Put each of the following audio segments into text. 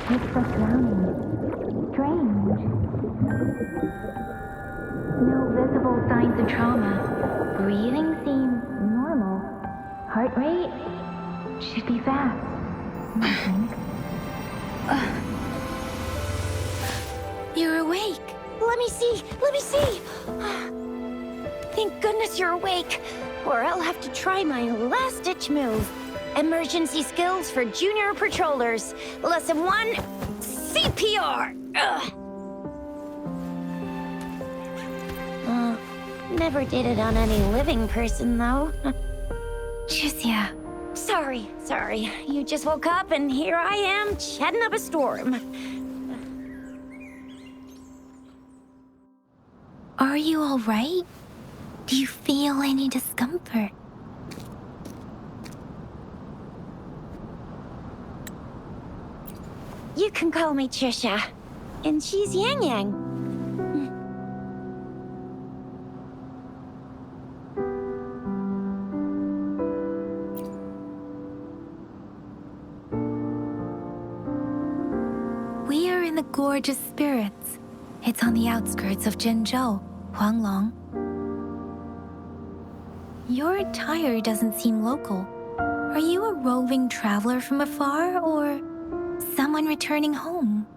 It's so drowning. Strange. No visible signs of trauma. Breathing seems normal. Heart rate should be fast, I think. You're awake. Let me see. Thank goodness you're awake, or I'll have to try my last-ditch move. Emergency skills for junior patrollers. Lesson 1, CPR. Never did it on any living person, though. Jusia. Sorry. You just woke up, and here I am, chatting up a storm. Are you all right? Do you feel any discomfort? You can call me Trisha, and she's Yang Yang. We are in the Gorge of Spirits. It's on the outskirts of Zhenzhou, Huanglong. Your attire doesn't seem local. Are you a roving traveler from afar, or someone returning home?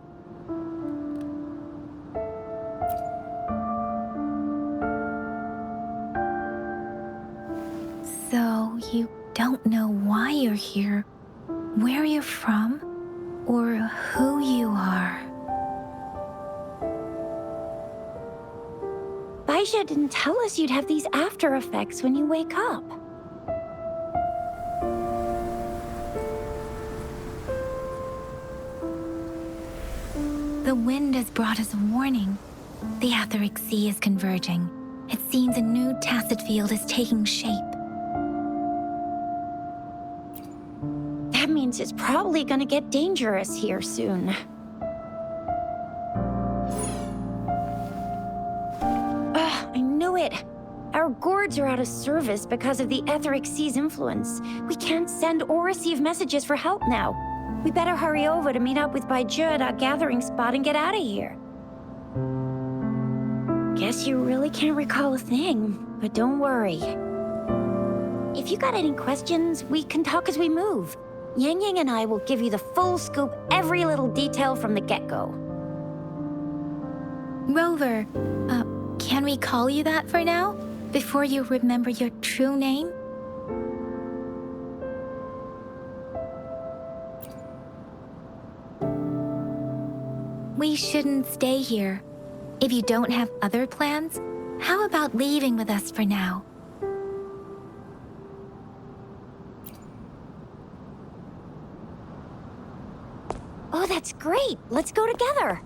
So, you don't know why you're here, where you're from, or who you are. Baisha didn't tell us you'd have these after effects when you wake up. The wind has brought us a warning. The Etheric Sea is converging. It seems a new tacit field is taking shape. That means it's probably gonna get dangerous here soon. I knew it. Our gourds are out of service because of the Etheric Sea's influence. We can't send or receive messages for help now. We better hurry over to meet up with Baizhi at our gathering spot and get out of here. Guess you really can't recall a thing, but don't worry. If you got any questions, we can talk as we move. Yang Yang and I will give you the full scoop, every little detail from the get-go. Rover, can we call you that for now? Before you remember your true name? We shouldn't stay here. If you don't have other plans, how about leaving with us for now? Oh, that's great. Let's go together.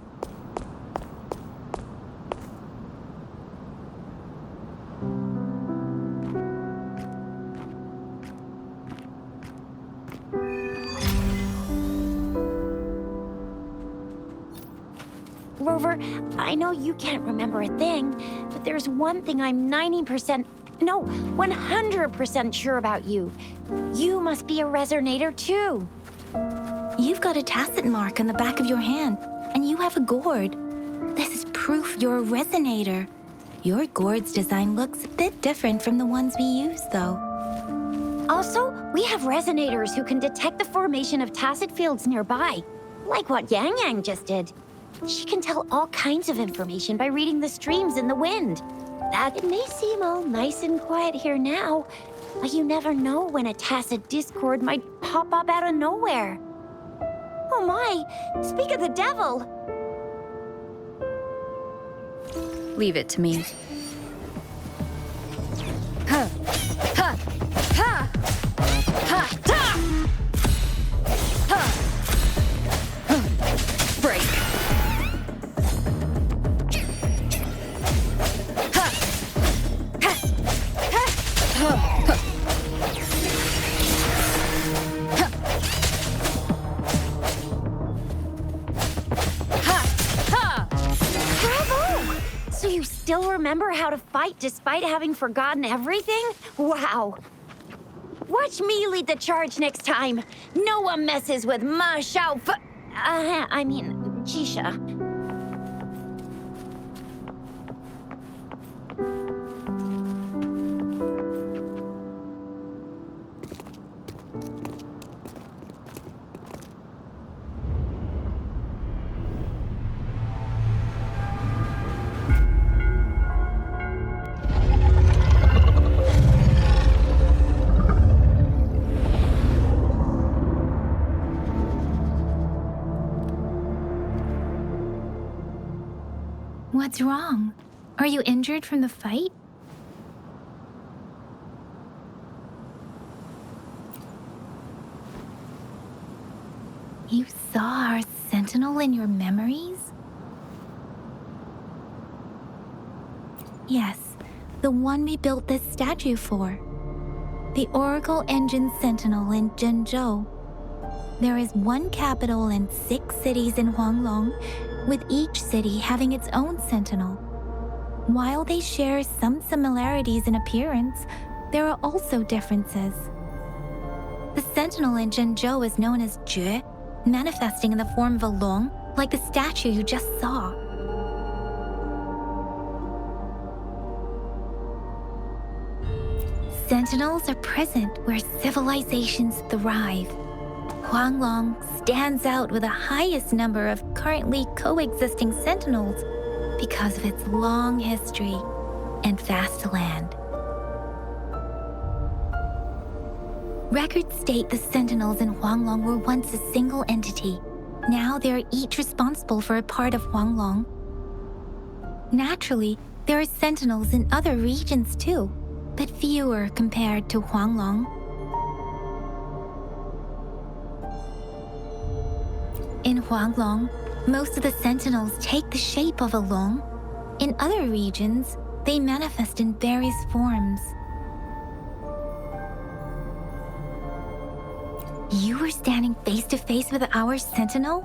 Rover, I know you can't remember a thing, but there's one thing I'm 100% sure about you. You must be a resonator too. You've got a tacit mark on the back of your hand, and you have a gourd. This is proof you're a resonator. Your gourd's design looks a bit different from the ones we use, though. Also, we have resonators who can detect the formation of tacit fields nearby, like what Yang Yang just did. She can tell all kinds of information by reading the streams in the wind. It may seem all nice and quiet here now, but you never know when a tacit discord might pop up out of nowhere. Oh my, speak of the devil! Leave it to me. Ha! Ha! Ha! Ha! Ta! Ha! Break. Ha! Ha! Ha! Ha! So you still remember how to fight despite having forgotten everything? Wow. Watch me lead the charge next time. No one messes with Ma Shao I mean, Jisha. What's wrong? Are you injured from the fight? You saw our sentinel in your memories? Yes, the one we built this statue for. The Oracle Engine Sentinel in Zhenzhou. There is one capital and 6 cities in Huanglong, with each city having its own sentinel. While they share some similarities in appearance, there are also differences. The sentinel in Zhenzhou is known as Jue, manifesting in the form of a long, like the statue you just saw. Sentinels are present where civilizations thrive. Huanglong stands out with the highest number of currently coexisting sentinels because of its long history and vast land. Records state the sentinels in Huanglong were once a single entity. Now they are each responsible for a part of Huanglong. Naturally, there are sentinels in other regions too, but fewer compared to Huanglong. In Huanglong, most of the sentinels take the shape of a long. In other regions, they manifest in various forms. You were standing face to face with our sentinel?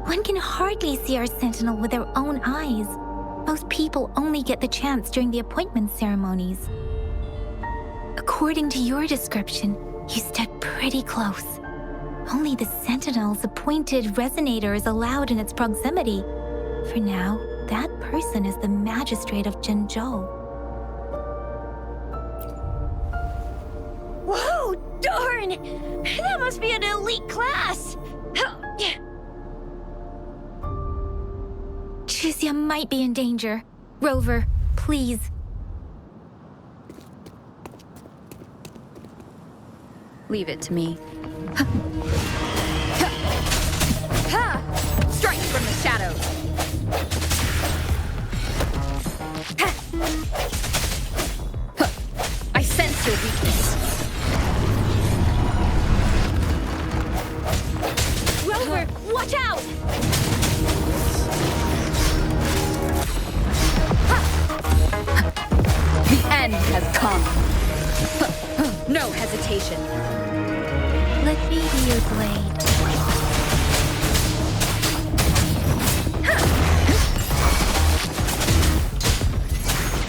One can hardly see our sentinel with their own eyes. Most people only get the chance during the appointment ceremonies. According to your description, you stood pretty close. Only the sentinel's appointed resonator is allowed in its proximity. For now, that person is the magistrate of Zhenzhou. Whoa, darn! That must be an elite class! Chizia might be in danger. Rover, please. Leave it to me. Strike from the shadows! I sense your weakness. Rover, watch out! The end has come. No hesitation. Let me be your blade.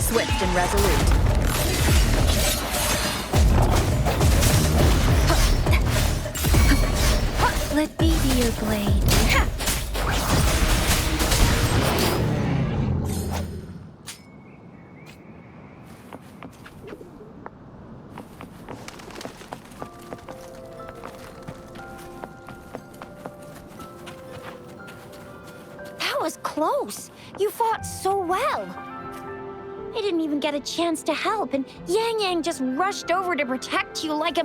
Swift and resolute. Let me be your blade. That was close. You fought so well. I didn't even get a chance to help, and Yang Yang just rushed over to protect you like a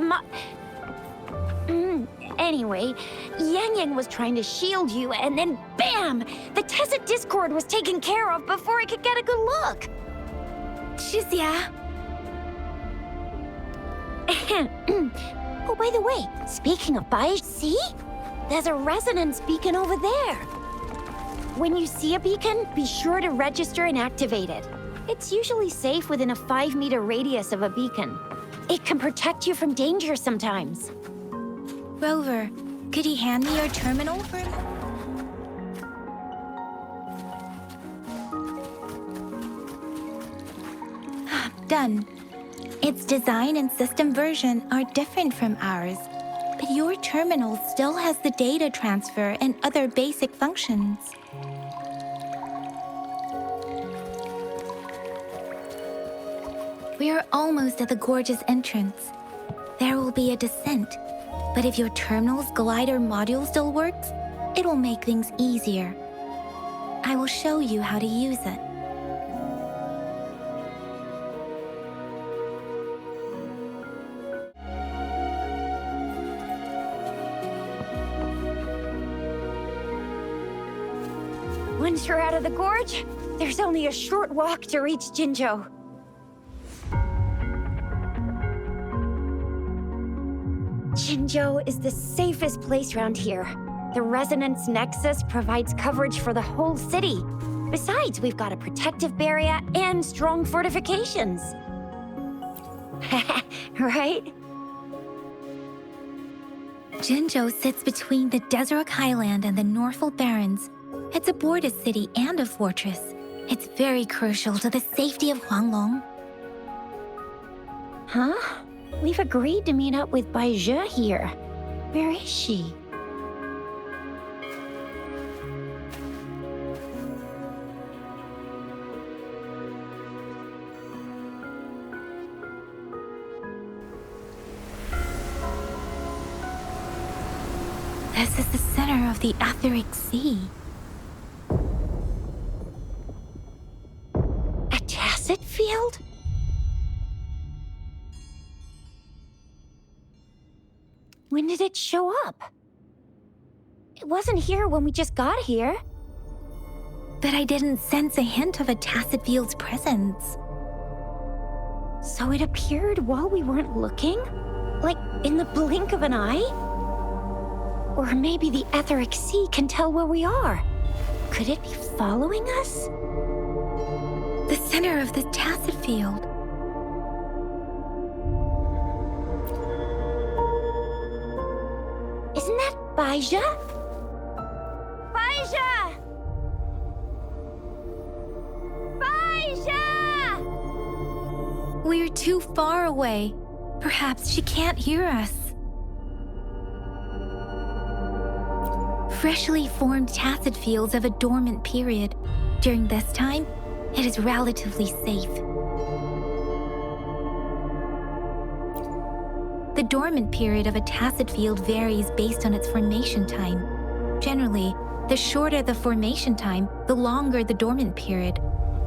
Anyway, Yang Yang was trying to shield you, and then BAM! The Tessa Discord was taken care of before I could get a good look. Chizia. Oh, by the way, speaking of Bai, see? There's a resonance beacon over there. When you see a beacon, be sure to register and activate it. It's usually safe within a 5-meter radius of a beacon. It can protect you from danger sometimes. Rover, could you hand me your terminal for a moment? Done. Its design and system version are different from ours, but but your terminal still has the data transfer and other basic functions. We are almost at the gorge's entrance. There will be a descent, but if your terminal's glider module still works, it will make things easier. I will show you how to use it. Once you're out of the gorge, there's only a short walk to reach Jinzhou. Jinzhou is the safest place around here. The resonance nexus provides coverage for the whole city. Besides, we've got a protective barrier and strong fortifications. Right? Jinzhou sits between the Desert Highland and the Northful Barrens. It's a border city and a fortress. It's very crucial to the safety of Huanglong. Huh? We've agreed to meet up with Bai Zhe here. Where is she? This is the center of the Etheric Sea. A tacit field? When did it show up? It wasn't here when we just got here. But I didn't sense a hint of a tacit field's presence. So it appeared while we weren't looking? Like in the blink of an eye? Or maybe the Etheric Sea can tell where we are. Could it be following us? The center of the tacit field. Isn't that Bai Zhe? Bai Zhe! Bai Zhe! We're too far away. Perhaps she can't hear us. Freshly formed tacit fields have a dormant period. During this time, it is relatively safe. The dormant period of a tacit field varies based on its formation time. Generally, the shorter the formation time, the longer the dormant period.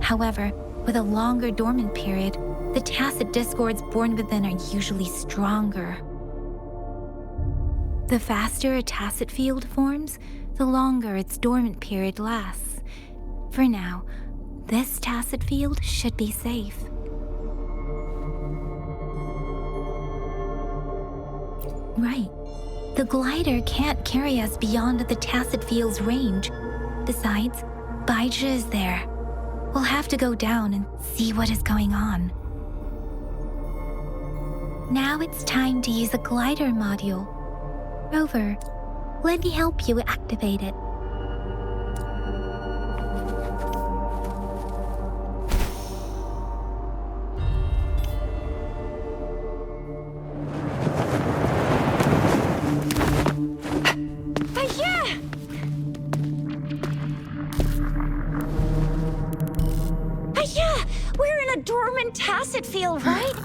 However, with a longer dormant period, the tacit discords born within are usually stronger. The faster a tacit field forms, the longer its dormant period lasts. For now, this tacit field should be safe. Right. The glider can't carry us beyond the tacit field's range. Besides, Bai Zhe is there. We'll have to go down and see what is going on. Now it's time to use the glider module. Rover, let me help you activate it. Dormant tacit field, right?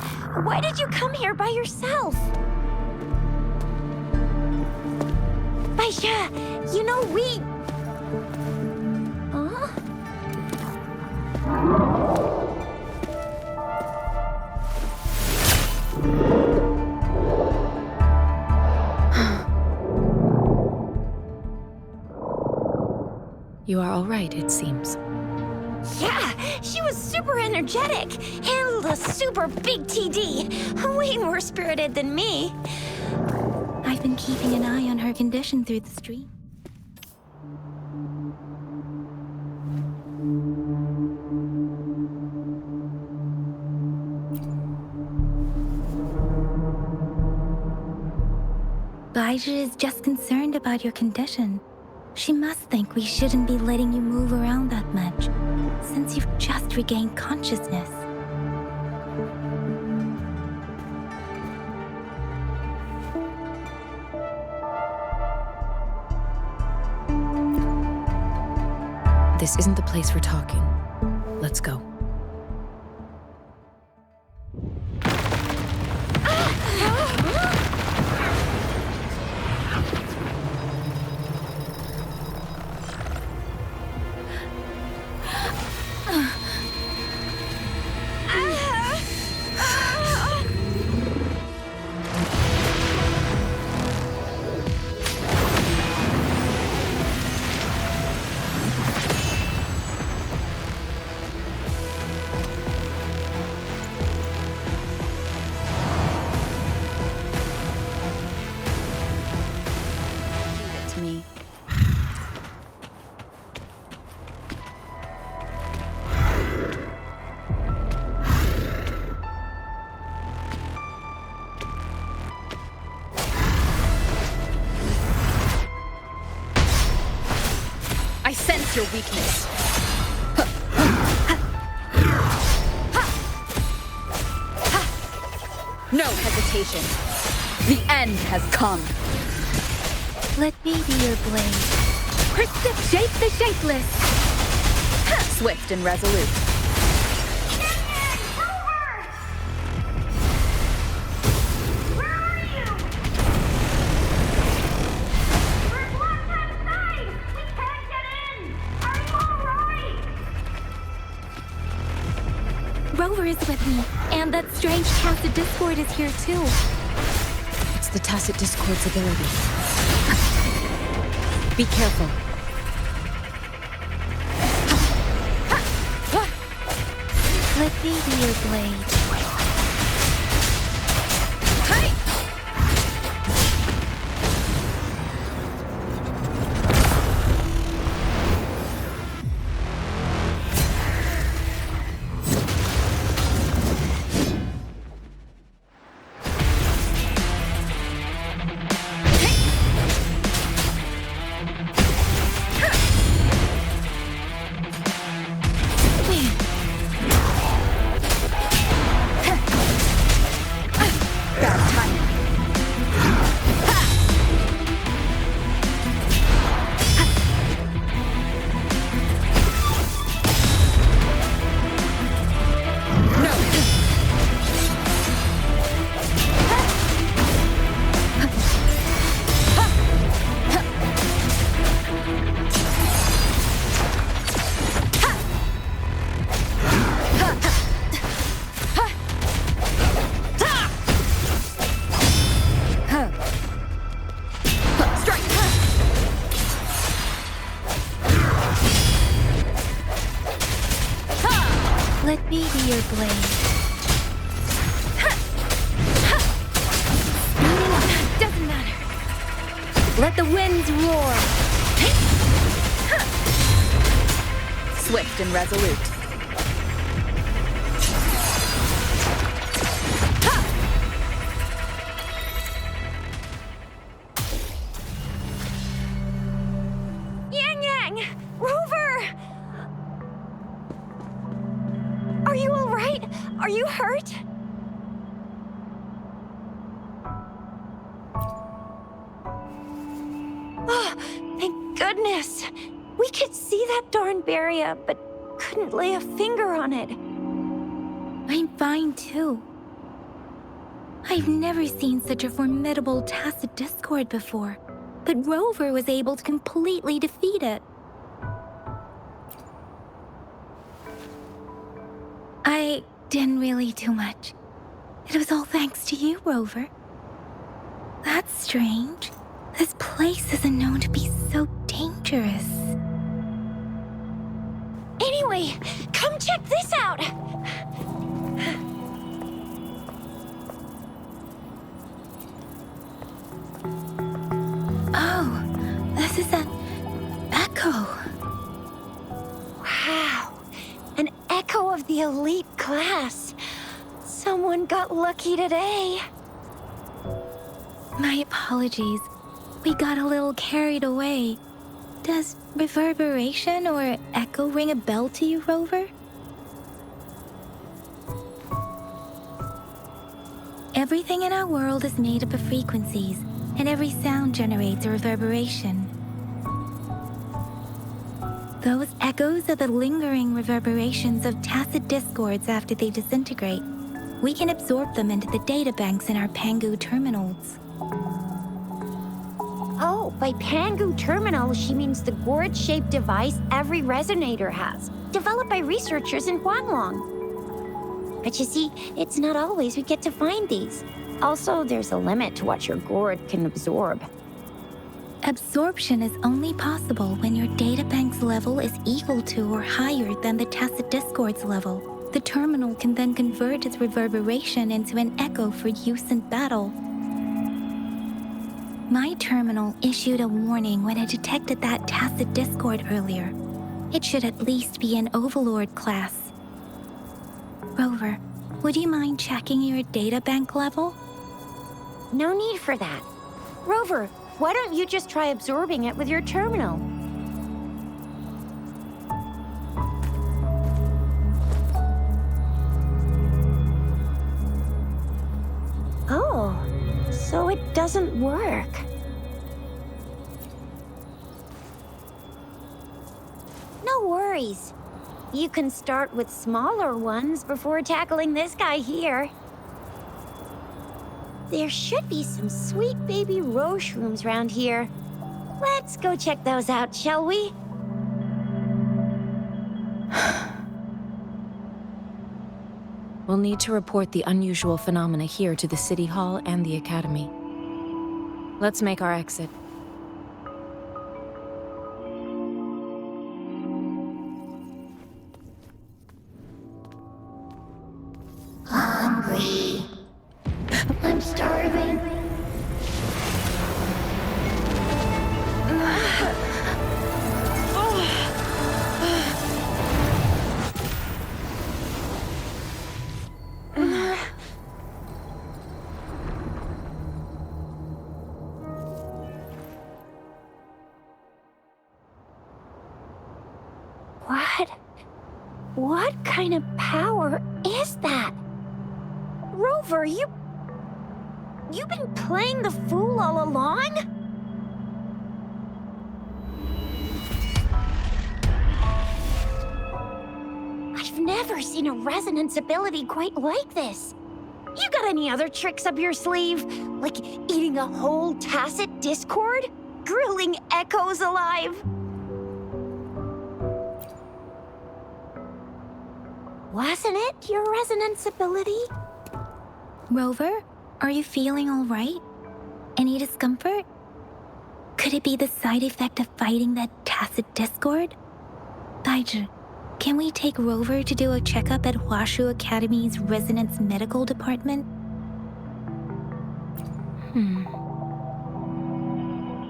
Why did you come here by yourself? Bai Zhe, you know we... Huh? You are all right, it seems. Yeah, she was super energetic. Handled a super big TD. Way more spirited than me. I've been keeping an eye on her condition through the stream. Bai Zhe is just concerned about your condition. She must think we shouldn't be letting you move around that much, since you've just regained consciousness. This isn't the place for talking. Let's go. To me. I sense your weakness. No hesitation. The end has come. Let me be your blade. Shape the shapeless. Swift and resolute. Rover is with me, and that strange Tacit Discord is here too. It's the Tacit Discord's ability. Be careful. Let me be your blade. Let me be your blade. Speeding up, doesn't matter. Let the winds roar. Swift and resolute. Yang Yang! Rover! Are you all right? Are you hurt? Oh, thank goodness. We could see that darn barrier, but couldn't lay a finger on it. I'm fine too. I've never seen such a formidable Tacit Discord before, but Rover was able to completely defeat it. I didn't really do much. It was all thanks to you, Rover. That's strange. This place isn't known to be so dangerous. Anyway, come check this out! Oh, this is an echo. Wow, an echo of the elite class. Someone got lucky today. My apologies. We got a little carried away. Does reverberation or echo ring a bell to you, Rover? Everything in our world is made up of frequencies, and every sound generates a reverberation. Those echoes are the lingering reverberations of tacit discords after they disintegrate. We can absorb them into the databanks in our Pangu terminals. Oh, by Pangu terminal, she means the gourd-shaped device every resonator has, developed by researchers in Huanglong. But you see, it's not always we get to find these. Also, there's a limit to what your gourd can absorb. Absorption is only possible when your databank's level is equal to or higher than the tacit discord's level. The terminal can then convert its reverberation into an echo for use in battle. My terminal issued a warning when it detected that tacit discord earlier. It should at least be an Overlord class. Rover, would you mind checking your databank level? No need for that. Rover, why don't you just try absorbing it with your terminal? Oh, so it doesn't work. No worries. You can start with smaller ones before tackling this guy here. There should be some sweet baby rose shrooms around here. Let's go check those out, shall we? We'll need to report the unusual phenomena here to the City Hall and the Academy. Let's make our exit. Hungry. I'm starving. What kind of power is that? Rover, you've been playing the fool all along? I've never seen a resonance ability quite like this. You got any other tricks up your sleeve? Like eating a whole tacit discord? Grilling echoes alive? Wasn't it your resonance ability? Rover, are you feeling all right? Any discomfort? Could it be the side effect of fighting that tacit discord? Baizhi, can we take Rover to do a checkup at Huashu Academy's Resonance Medical Department?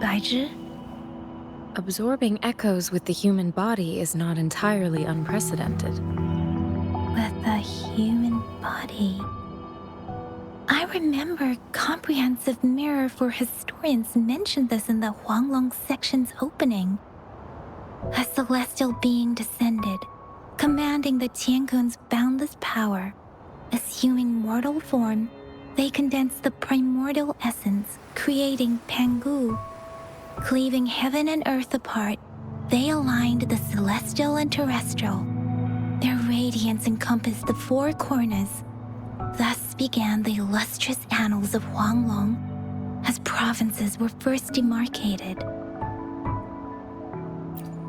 Baizhi? Absorbing echoes with the human body is not entirely unprecedented. With the human body. I remember Comprehensive Mirror for Historians mentioned this in the Huanglong section's opening. A celestial being descended, commanding the Tiankun's boundless power. Assuming mortal form, they condensed the primordial essence, creating Pangu. Cleaving heaven and earth apart, they aligned the celestial and terrestrial. Their radiance encompassed the four corners. Thus began the illustrious annals of Huanglong, as provinces were first demarcated.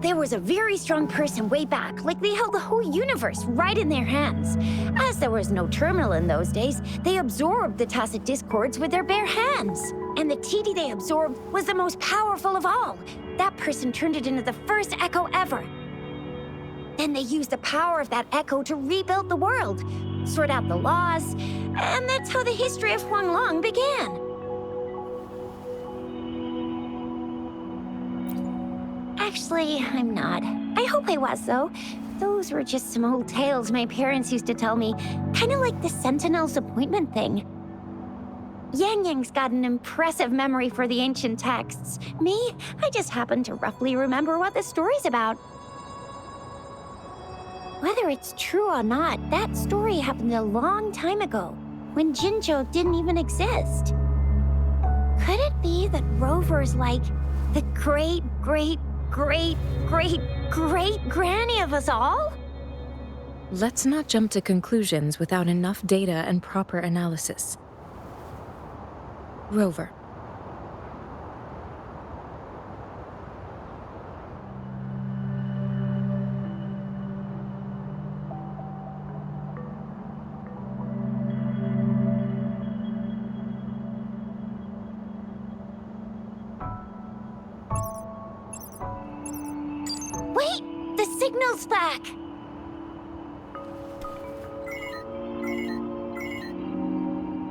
There was a very strong person way back, like they held the whole universe right in their hands. As there was no terminal in those days, they absorbed the tacit discords with their bare hands. And the TD they absorbed was the most powerful of all. That person turned it into the first echo ever. Then they used the power of that echo to rebuild the world, sort out the laws, and that's how the history of Huanglong began. Actually, I'm not. I hope I was, though. Those were just some old tales my parents used to tell me, kind of like the Sentinel's appointment thing. Yang Yang's got an impressive memory for the ancient texts. Me, I just happen to roughly remember what the story's about. Whether it's true or not, that story happened a long time ago, when Jinzhou didn't even exist. Could it be that Rover's like the great, great, great, great granny of us all? Let's not jump to conclusions without enough data and proper analysis. Rover. Wait! The signal's back!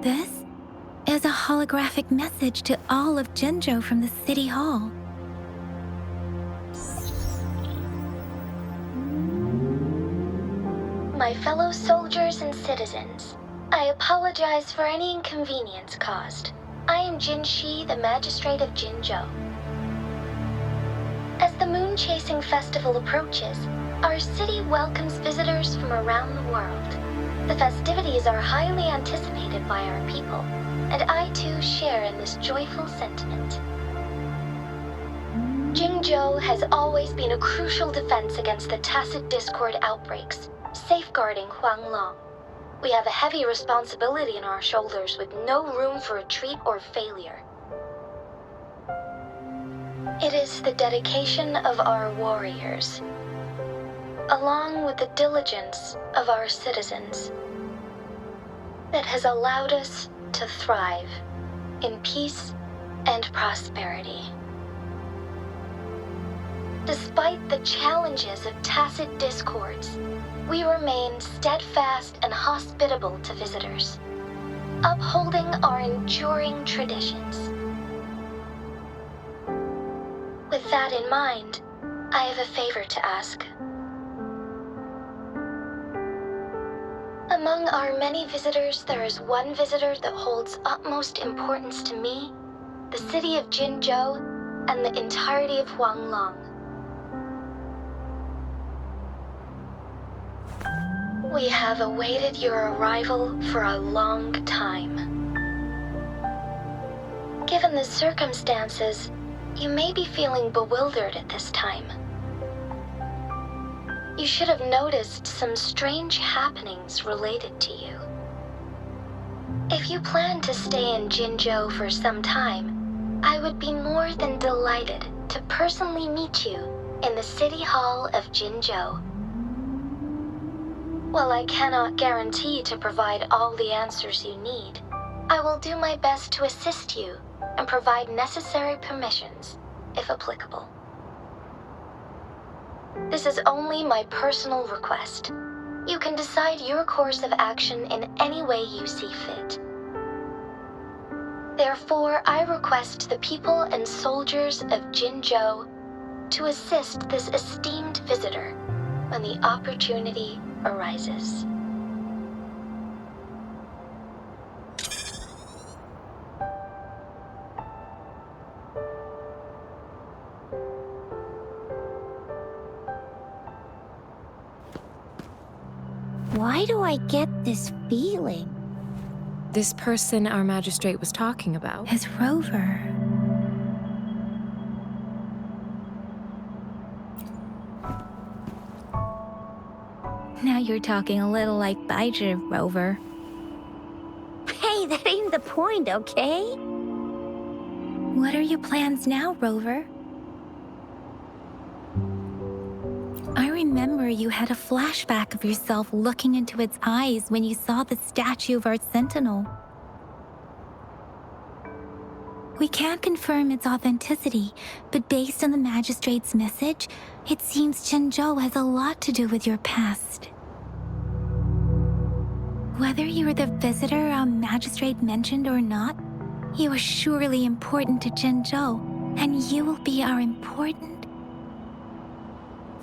This is a holographic message to all of Jinzhou from the City Hall. My fellow soldiers and citizens, I apologize for any inconvenience caused. I am Jin Shi, the Magistrate of Jinzhou. As the Moon Chasing Festival approaches, our city welcomes visitors from around the world. The festivities are highly anticipated by our people, and I too share in this joyful sentiment. Jinzhou has always been a crucial defense against the tacit discord outbreaks, safeguarding Huanglong. We have a heavy responsibility on our shoulders with no room for retreat or failure. It is the dedication of our warriors, along with the diligence of our citizens, that has allowed us to thrive in peace and prosperity. Despite the challenges of tacit discords, we remain steadfast and hospitable to visitors, upholding our enduring traditions. With that in mind, I have a favor to ask. Among our many visitors, there is one visitor that holds utmost importance to me, the city of Jinzhou, and the entirety of Huanglong. We have awaited your arrival for a long time. Given the circumstances, you may be feeling bewildered at this time. You should have noticed some strange happenings related to you. If you plan to stay in Jinzhou for some time, I would be more than delighted to personally meet you in the City Hall of Jinzhou. While I cannot guarantee to provide all the answers you need, I will do my best to assist you and provide necessary permissions, if applicable. This is only my personal request. You can decide your course of action in any way you see fit. Therefore, I request the people and soldiers of Jinzhou to assist this esteemed visitor when the opportunity arises. Why do I get this feeling? This person our magistrate was talking about. Is Rover. Now you're talking a little like Baizhi, Rover. Hey, that ain't the point, okay? What are your plans now, Rover? I remember you had a flashback of yourself looking into its eyes when you saw the statue of our sentinel. We can't confirm its authenticity, but based on the magistrate's message, it seems Jinzhou has a lot to do with your past. Whether you were the visitor our magistrate mentioned or not, you are surely important to Jinzhou, and you will be our important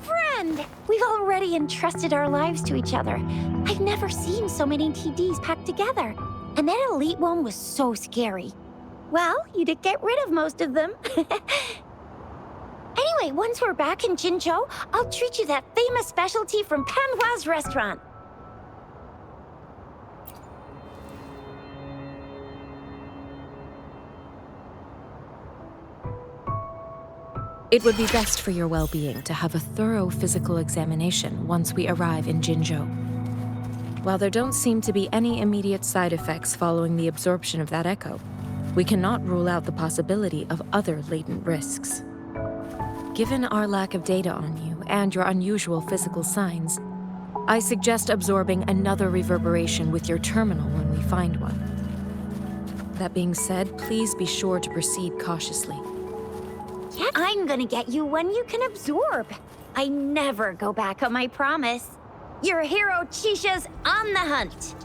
Friend! We've already entrusted our lives to each other. I've never seen so many TDs packed together. And that elite one was so scary. Well, you did get rid of most of them. Anyway, once we're back in Jinzhou, I'll treat you that famous specialty from Panhua's restaurant. It would be best for your well-being to have a thorough physical examination once we arrive in Jinzhou. While there don't seem to be any immediate side effects following the absorption of that echo, we cannot rule out the possibility of other latent risks. Given our lack of data on you and your unusual physical signs, I suggest absorbing another reverberation with your terminal when we find one. That being said, please be sure to proceed cautiously. Yeah, I'm gonna get you one you can absorb. I never go back on my promise. Your hero Chisha's on the hunt.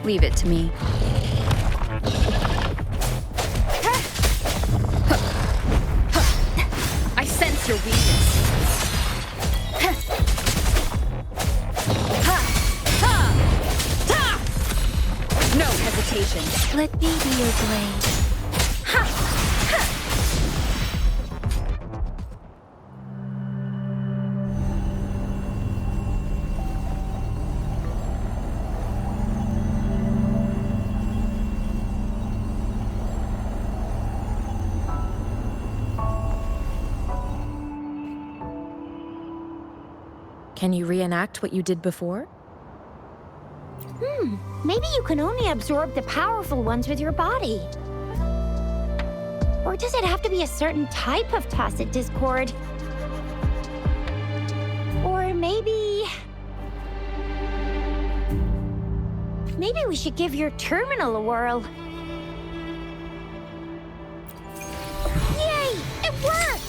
Leave it to me. I sense your weakness. No hesitation. Let me be your blade. Can you reenact what you did before? Maybe you can only absorb the powerful ones with your body. Or does it have to be a certain type of tacit discord? Or maybe we should give your terminal a whirl. Yay! It worked!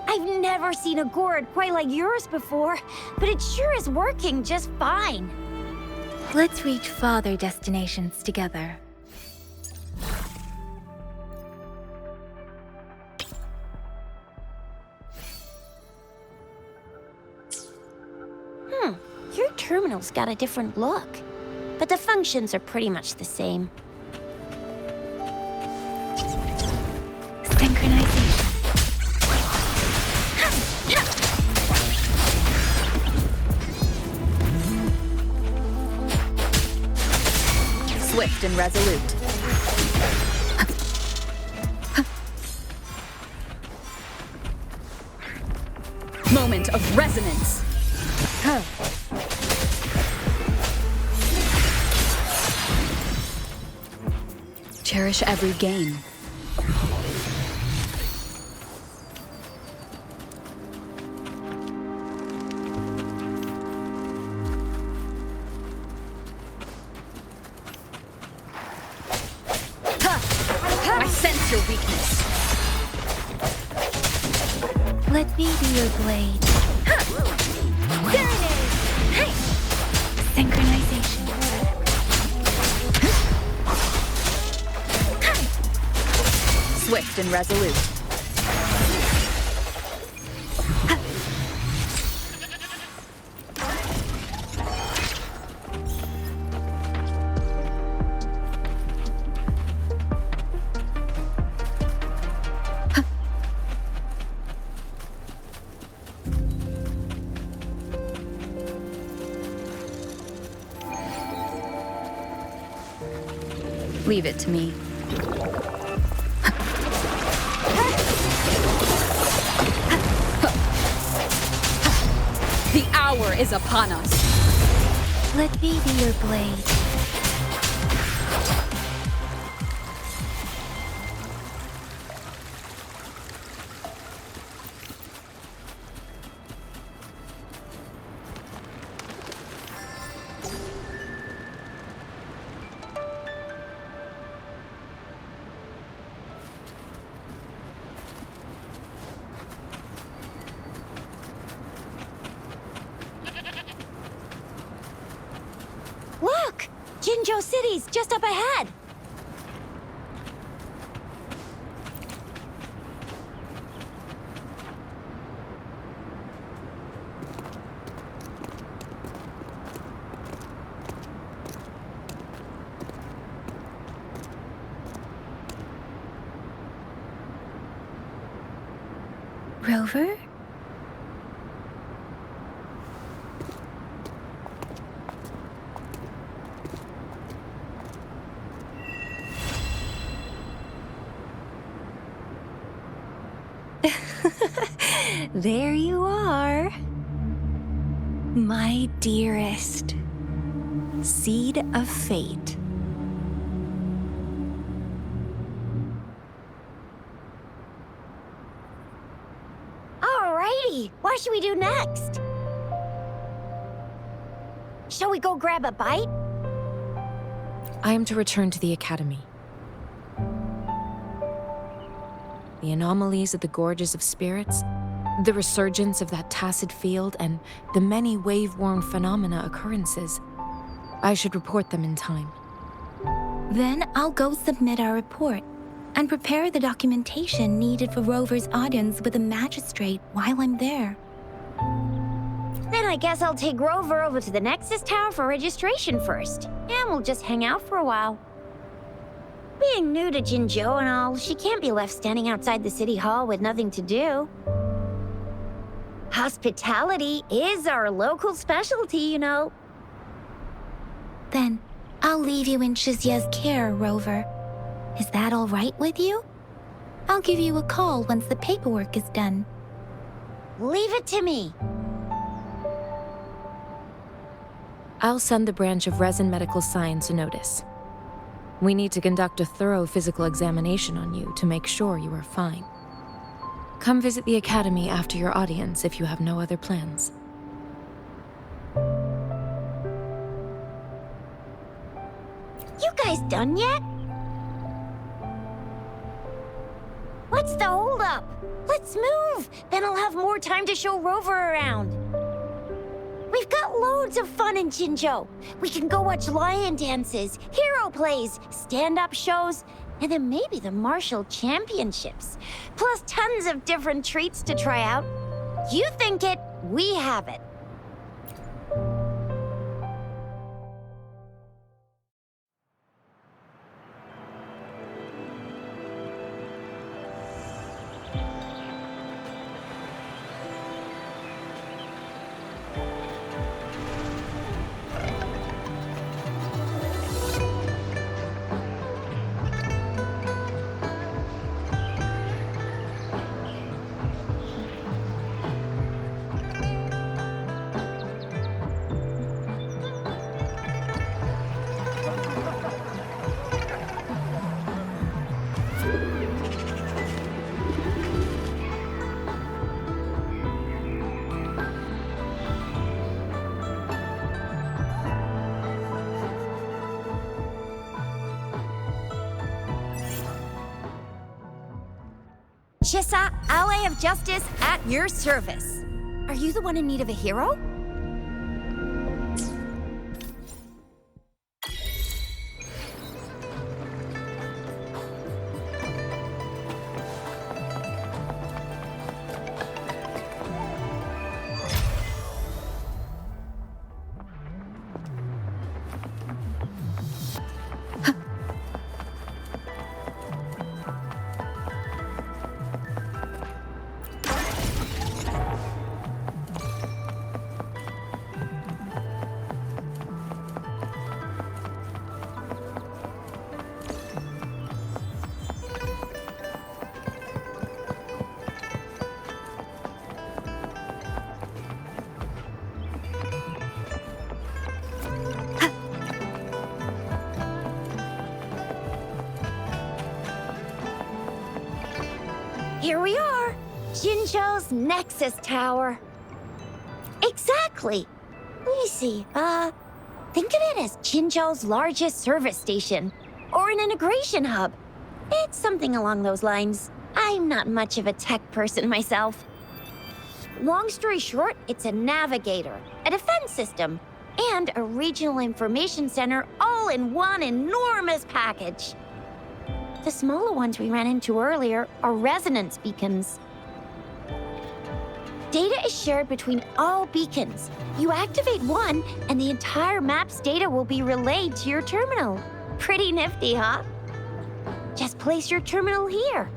I've never seen a gourd quite like yours before, but it sure is working just fine. Let's reach farther destinations together. Your terminal's got a different look, but the functions are pretty much the same. Synchronization. Swift and resolute. Moment of resonance. Cherish every gain. I sense your weakness. Let me be your blade. There it is! Hey! Synchronization. Swift and resolute. Leave it to me. The hour is upon us. Let me be your blade. Look! Jinzhou City's just up ahead! Rover? There you are. My dearest. Seed of fate. Alrighty, what should we do next? Shall we go grab a bite? I am to return to the Academy. The anomalies of the Gorges of Spirits, the resurgence of that tacit field, and the many wave-worn phenomena occurrences. I should report them in time. Then I'll go submit our report and prepare the documentation needed for Rover's audience with the magistrate while I'm there. Then I guess I'll take Rover over to the Nexus Tower for registration first, and we'll just hang out for a while. Being new to Jinzhou and all, she can't be left standing outside the city hall with nothing to do. Hospitality is our local specialty, you know. Then I'll leave you in Shizia's care, Rover. Is that all right with you? I'll give you a call once the paperwork is done. Leave it to me. I'll send the branch of Resin Medical Science a notice. We need to conduct a thorough physical examination on you to make sure you are fine. Come visit the Academy after your audience if you have no other plans. You guys done yet? What's the holdup? Let's move! Then I'll have more time to show Rover around. We've got loads of fun in Jinzhou. We can go watch lion dances, hero plays, stand-up shows, and then maybe the martial championships. Plus tons of different treats to try out. You think it, we have it. Shisa, ally of justice at your service. Are you the one in need of a hero? Here we are, Jinzhou's Nexus Tower. Exactly. Let me see, think of it as Jinzhou's largest service station, or an integration hub. It's something along those lines. I'm not much of a tech person myself. Long story short, it's a navigator, a defense system, and a regional information center all in one enormous package. The smaller ones we ran into earlier are resonance beacons. Data is shared between all beacons. You activate one, and the entire map's data will be relayed to your terminal. Pretty nifty, huh? Just place your terminal here.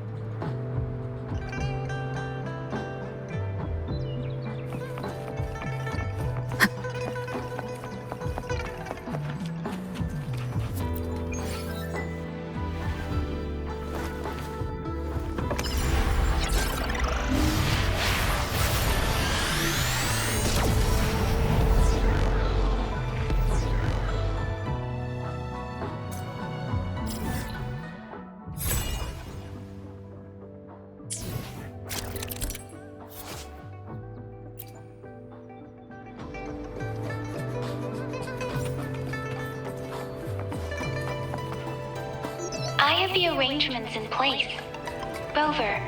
have the arrangements in place. Rover,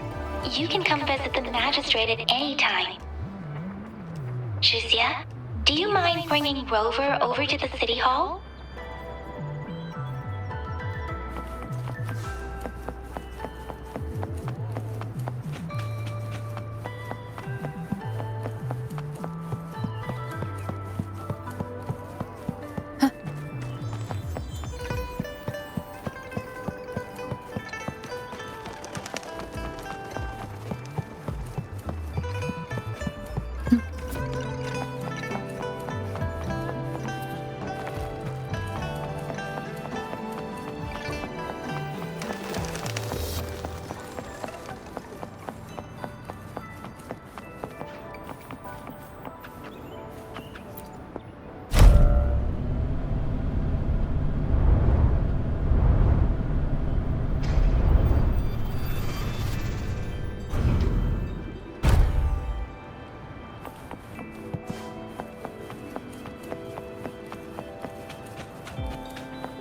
you can come visit the magistrate at any time. Shuzia, do you mind bringing Rover over to the city hall?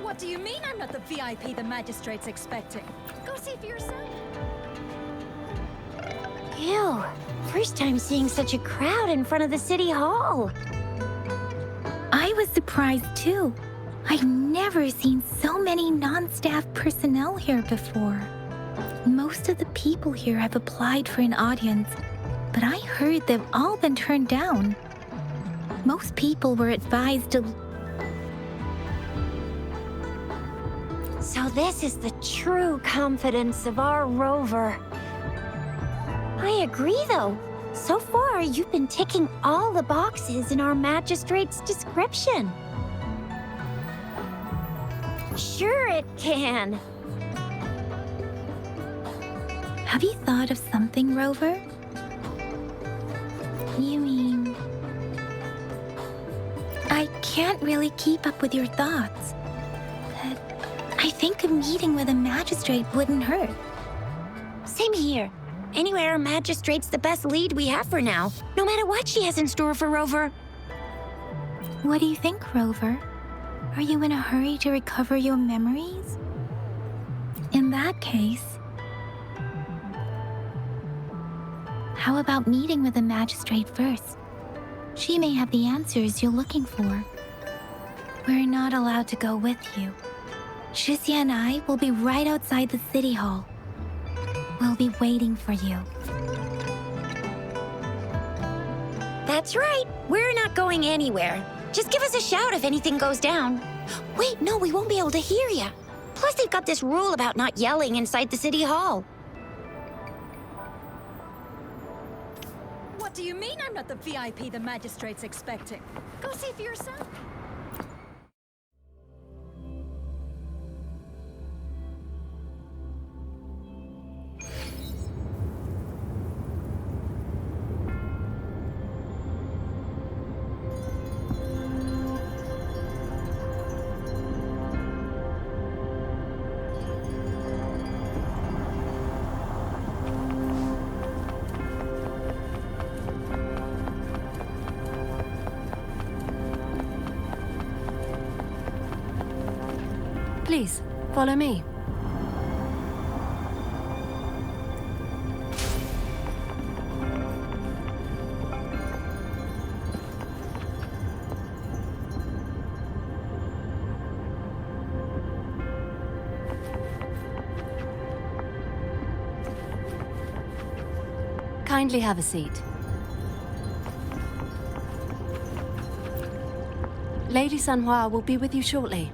What do you mean I'm not the VIP the magistrate's expecting? Go see for yourself. Ew. First time seeing such a crowd in front of the city hall. I was surprised too. I've never seen so many non-staff personnel here before. Most of the people here have applied for an audience, but I heard they've all been turned down. Most people were advised to... So this is the true confidence of our Rover. I agree, though. So far, you've been ticking all the boxes in our magistrate's description. Sure it can. Have you thought of something, Rover? You mean... I can't really keep up with your thoughts. But I think a meeting with a magistrate wouldn't hurt. Same here. Anyway, our magistrate's the best lead we have for now, no matter what she has in store for Rover. What do you think, Rover? Are you in a hurry to recover your memories? In that case, how about meeting with the magistrate first? She may have the answers you're looking for. We're not allowed to go with you. Shizia and I will be right outside the city hall. We'll be waiting for you. That's right. We're not going anywhere. Just give us a shout if anything goes down. Wait, no, we won't be able to hear ya. Plus, they've got this rule about not yelling inside the city hall. What do you mean I'm not the VIP the magistrate's expecting? Go see for yourself. Please, follow me. Kindly have a seat. Lady Sanhua will be with you shortly.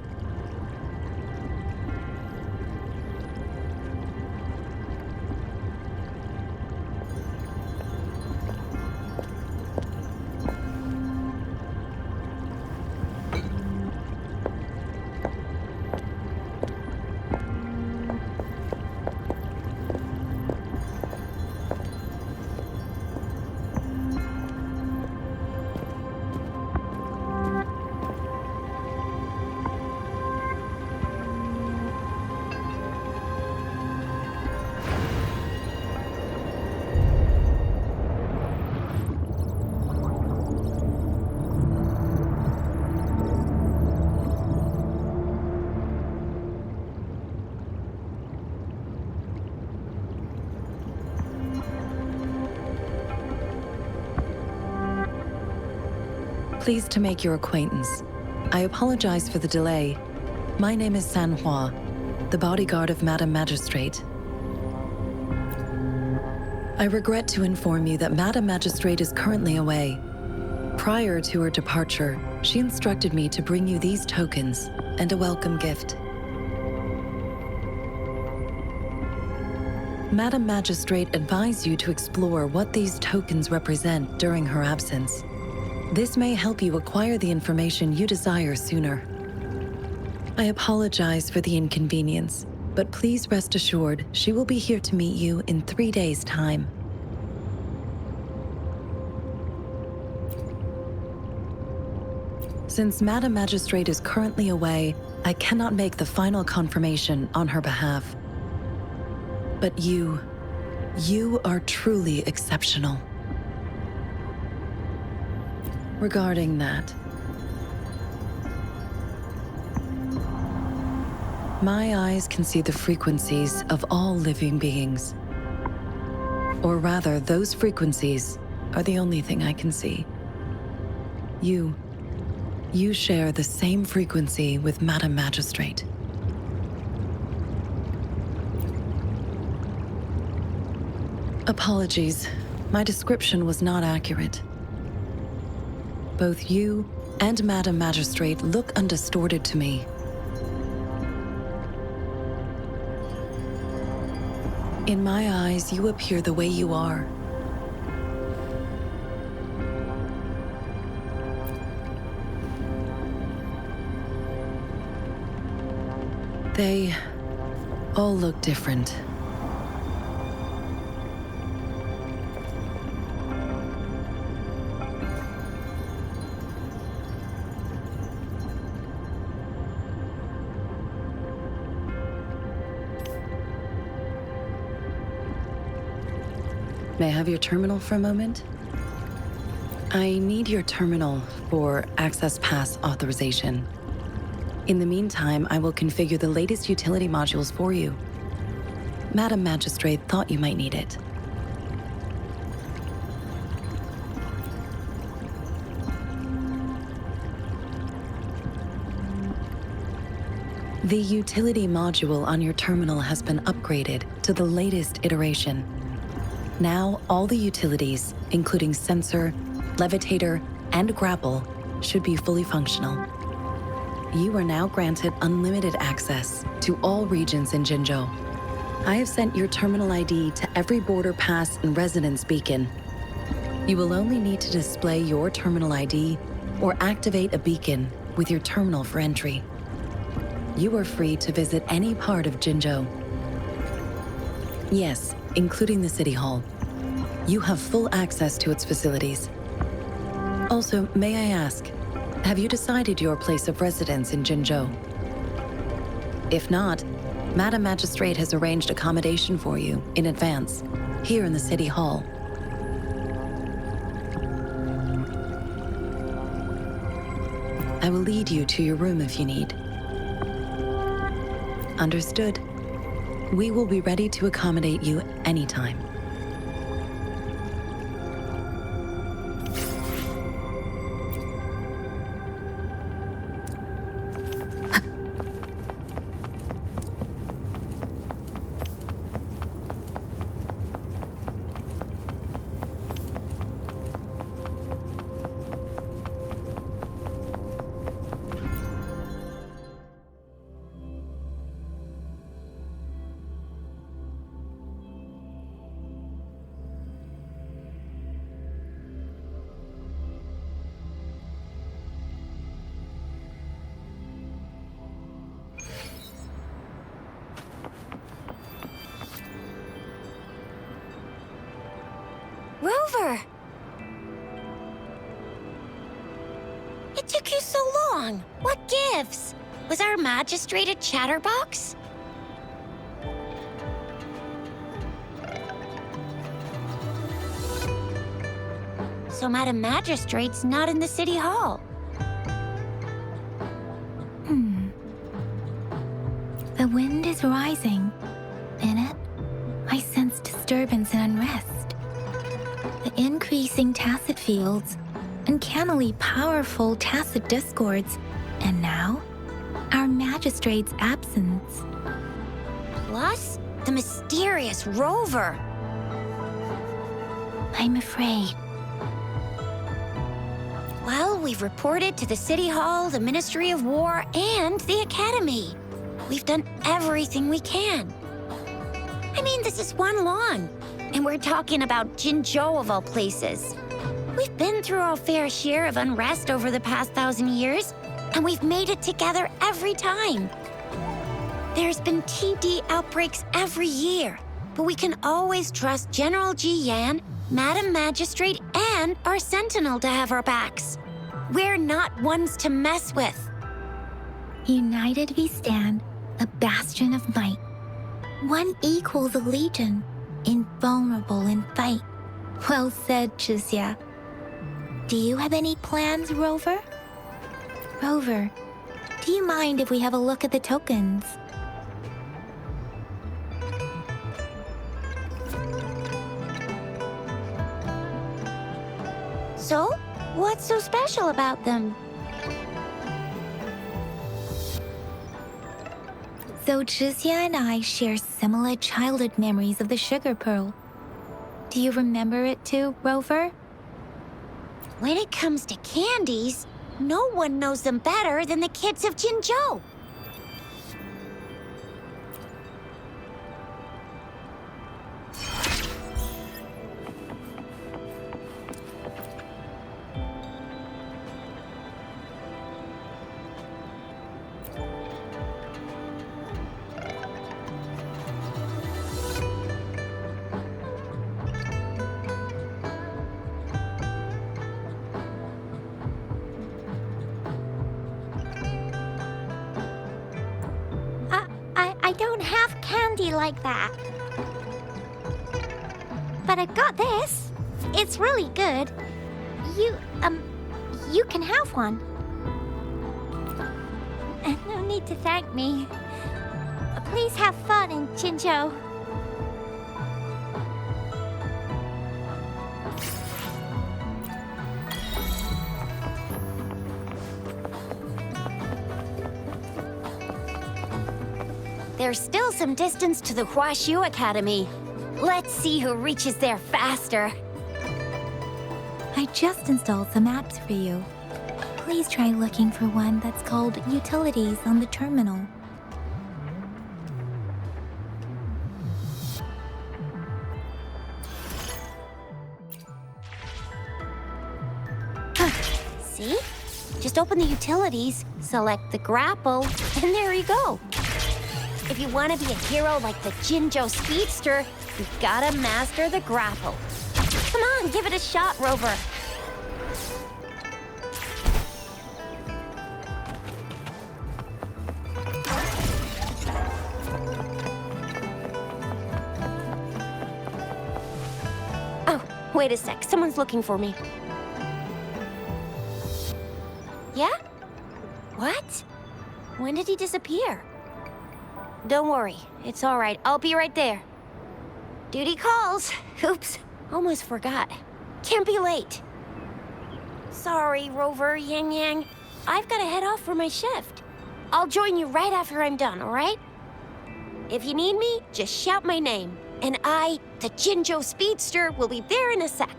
Pleased to make your acquaintance. I apologize for the delay. My name is San Hua, the bodyguard of Madam Magistrate. I regret to inform you that Madam Magistrate is currently away. Prior to her departure, she instructed me to bring you these tokens and a welcome gift. Madam Magistrate advised you to explore what these tokens represent during her absence. This may help you acquire the information you desire sooner. I apologize for the inconvenience, but please rest assured she will be here to meet you in 3 days' time. Since Madam Magistrate is currently away, I cannot make the final confirmation on her behalf. But you are truly exceptional. Regarding that, my eyes can see the frequencies of all living beings. Or rather, those frequencies are the only thing I can see. You share the same frequency with Madam Magistrate. Apologies, my description was not accurate. Both you and Madam Magistrate look undistorted to me. In my eyes, you appear the way you are. They all look different. May I have your terminal for a moment? I need your terminal for Access Pass authorization. In the meantime, I will configure the latest utility modules for you. Madam Magistrate thought you might need it. The utility module on your terminal has been upgraded to the latest iteration. Now, all the utilities, including sensor, levitator, and grapple, should be fully functional. You are now granted unlimited access to all regions in Jinzhou. I have sent your terminal ID to every border pass and residence beacon. You will only need to display your terminal ID or activate a beacon with your terminal for entry. You are free to visit any part of Jinzhou. Yes, including the City Hall. You have full access to its facilities. Also, may I ask, have you decided your place of residence in Jinzhou? If not, Madam Magistrate has arranged accommodation for you in advance, here in the City Hall. I will lead you to your room if you need. Understood. We will be ready to accommodate you anytime. Rover! It took you so long. What gives? Was our magistrate a chatterbox? So Madam Magistrate's not in the City Hall. The wind is rising. In it, I sense disturbance and unrest. The increasing tacit fields uncannily powerful tacit discords, and now, our magistrate's absence. Plus, the mysterious rover. I'm afraid. Well, we've reported to the City Hall, the Ministry of War, and the Academy. We've done everything we can. I mean, this is one lawn, and we're talking about Jinzhou of all places. We've been through our fair share of unrest over the past 1,000 years, and we've made it together every time. There's been TD outbreaks every year, but we can always trust General Ji Yan, Madam Magistrate, and our Sentinel to have our backs. We're not ones to mess with. United we stand, a bastion of might. One equals a legion, invulnerable in fight. Well said, Chixia. Do you have any plans, Rover? Rover, do you mind if we have a look at the tokens? So, what's so special about them? So Chixia and I share similar childhood memories of the sugar pearl. Do you remember it too, Rover? When it comes to candies, no one knows them better than the kids of Jinzhou. I don't have candy like that. But I got this. It's really good. You can have one. No need to thank me. Please have fun in Jinzhou. There's still some distance to the Huaxiu Academy. Let's see who reaches there faster. I just installed some apps for you. Please try looking for one that's called Utilities on the terminal. See? Just open the utilities, select the grapple, and there you go. If you want to be a hero like the Jinzhou Speedster, you've got to master the grapple. Come on, give it a shot, Rover. Oh, wait a sec. Someone's looking for me. Yeah? What? When did he disappear? Don't worry, it's all right. I'll be right there. Duty calls. Oops, almost forgot. Can't be late. Sorry, Rover, Yang Yang. I've got to head off for my shift. I'll join you right after I'm done, all right? If you need me, just shout my name. And I, the Jinzhou Speedster, will be there in a sec.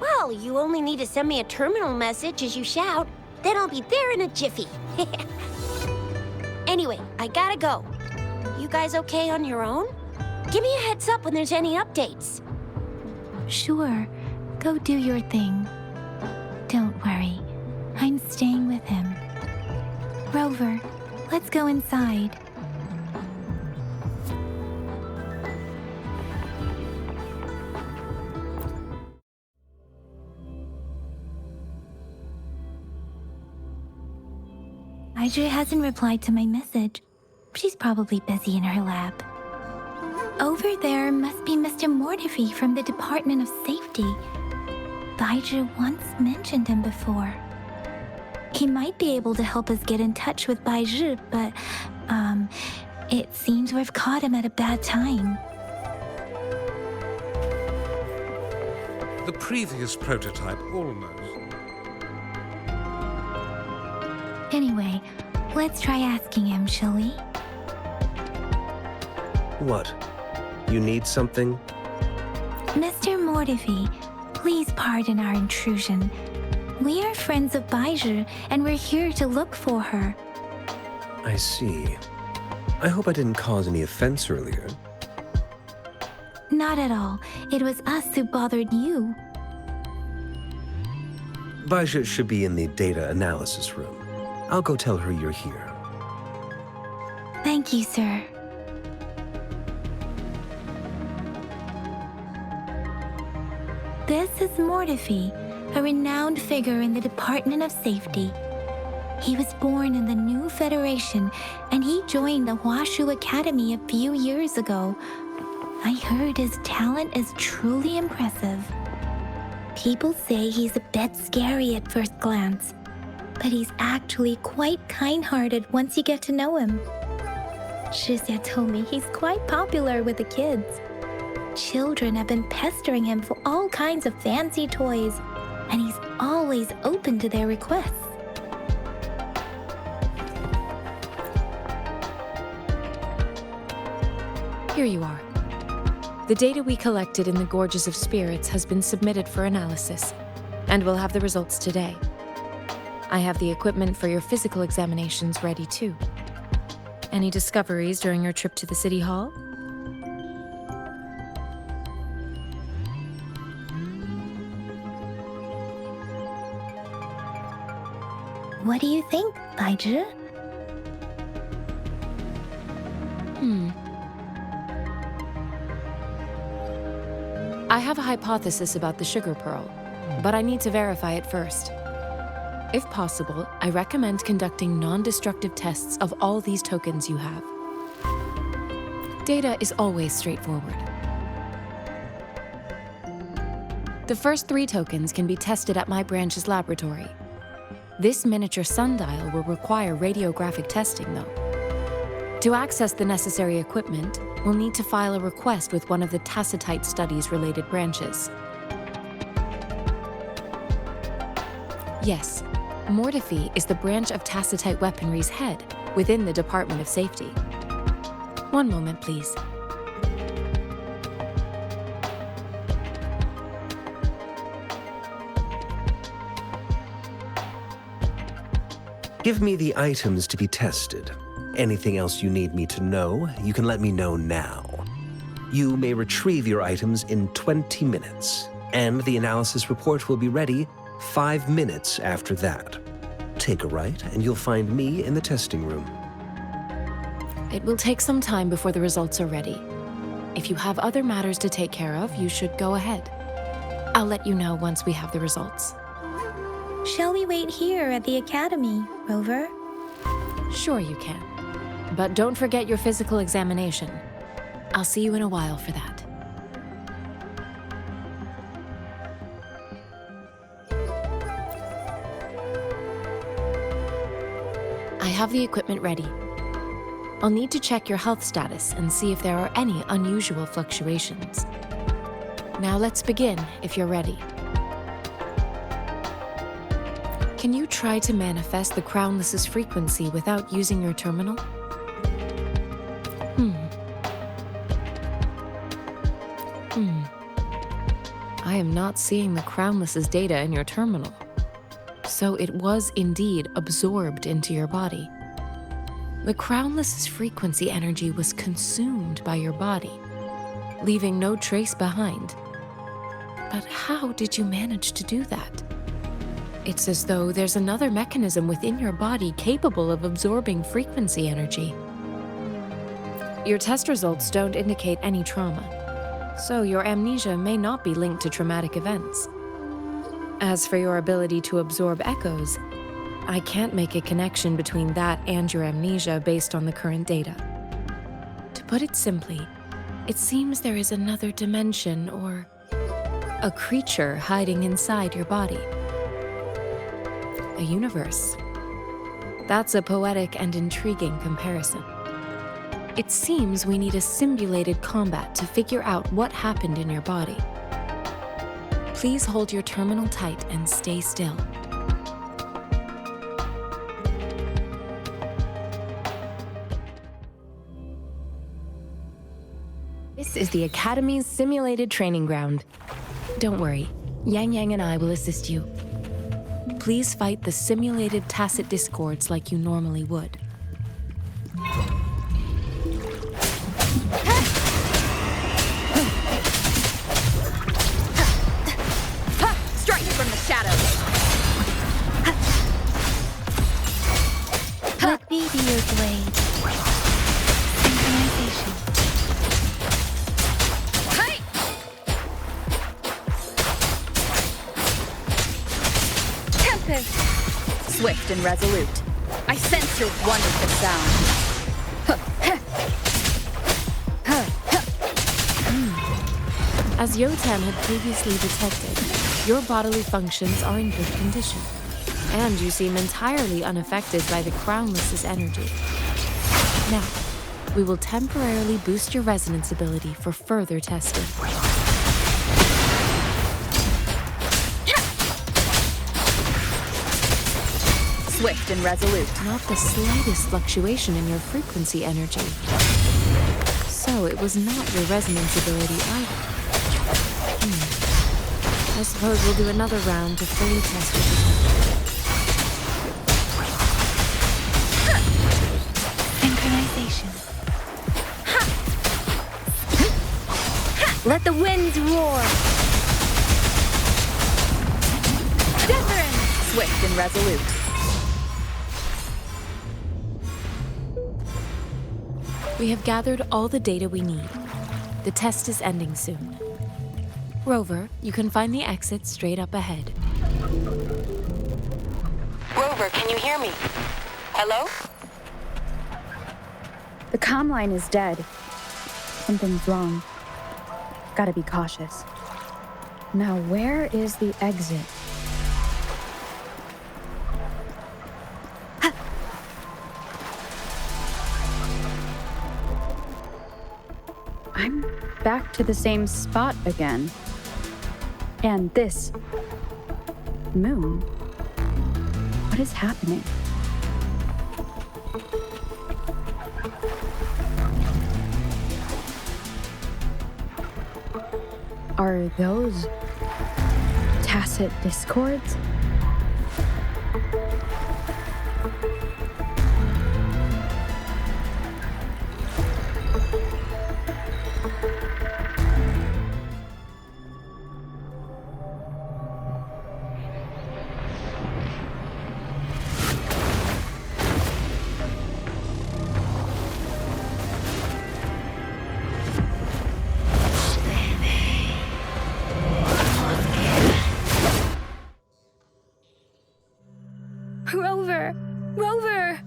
Well, you only need to send me a terminal message as you shout. Then I'll be there in a jiffy. Anyway, I gotta go. You guys okay on your own? Give me a heads up when there's any updates. Sure, go do your thing. Don't worry, I'm staying with him. Rover, let's go inside. Baizhi hasn't replied to my message. She's probably busy in her lab. Over there must be Mr. Mortefi from the Department of Safety. Baizhi once mentioned him before. He might be able to help us get in touch with Baizhi, but, it seems we've caught him at a bad time. The previous prototype, almost. Anyway, let's try asking him, shall we? What? You need something? Mr. Mortifi, please pardon our intrusion. We are friends of Baiju, and we're here to look for her. I see. I hope I didn't cause any offense earlier. Not at all. It was us who bothered you. Baija should be in the data analysis room. I'll go tell her you're here. Thank you, sir. This is Mortifi, a renowned figure in the Department of Safety. He was born in the new Federation, and he joined the Huashu Academy a few years ago. I heard his talent is truly impressive. People say he's a bit scary at first glance, but he's actually quite kind-hearted once you get to know him. Shizia told me he's quite popular with the kids. Children have been pestering him for all kinds of fancy toys, and he's always open to their requests. Here you are. The data we collected in the Gorges of Spirits has been submitted for analysis, and we'll have the results today. I have the equipment for your physical examinations ready too. Any discoveries during your trip to the City Hall? What do you think, Baiju? I have a hypothesis about the sugar pearl, but I need to verify it first. If possible, I recommend conducting non-destructive tests of all these tokens you have. Data is always straightforward. The first 3 tokens can be tested at my branch's laboratory. This miniature sundial will require radiographic testing, though. To access the necessary equipment, we'll need to file a request with one of the Tacitite Studies-related branches. Yes, Mortifi is the branch of Tacitite Weaponry's head within the Department of Safety. One moment, please. Give me the items to be tested. Anything else you need me to know, you can let me know now. You may retrieve your items in 20 minutes, and the analysis report will be ready 5 minutes after that. Take a right, and you'll find me in the testing room. It will take some time before the results are ready. If you have other matters to take care of, you should go ahead. I'll let you know once we have the results. Shall we wait here at the Academy, Rover? Sure you can. But don't forget your physical examination. I'll see you in a while for that. I have the equipment ready. I'll need to check your health status and see if there are any unusual fluctuations. Now let's begin, if you're ready. Can you try to manifest the Crownless's frequency without using your terminal? I am not seeing the Crownless's data in your terminal. So it was indeed absorbed into your body. The Crownless's frequency energy was consumed by your body, leaving no trace behind. But how did you manage to do that? It's as though there's another mechanism within your body capable of absorbing frequency energy. Your test results don't indicate any trauma, so your amnesia may not be linked to traumatic events. As for your ability to absorb echoes, I can't make a connection between that and your amnesia based on the current data. To put it simply, it seems there is another dimension or a creature hiding inside your body. A universe. That's a poetic and intriguing comparison. It seems we need a simulated combat to figure out what happened in your body. Please hold your terminal tight and stay still. This is the Academy's simulated training ground. Don't worry, Yang Yang and I will assist you. Please fight the simulated tacit discords like you normally would. Strike from the shadows! Let me be your blade. Synchronization. Swift and resolute. I sense your wonderful sound. As Yotan had previously detected, your bodily functions are in good condition, and you seem entirely unaffected by the Crownless's energy. Now, we will temporarily boost your resonance ability for further testing. Swift and resolute. Not the slightest fluctuation in your frequency energy. So it was not your resonance ability either. I suppose we'll do another round to fully test your Synchronization. Let the winds roar! Wuthering! Swift and resolute. We have gathered all the data we need. The test is ending soon. Rover, you can find the exit straight up ahead. Rover, can you hear me? Hello? The comm line is dead. Something's wrong. Gotta be cautious. Now, where is the exit? I'm back to the same spot again. And this moon. What is happening? Are those tacit discords? Rover! Rover!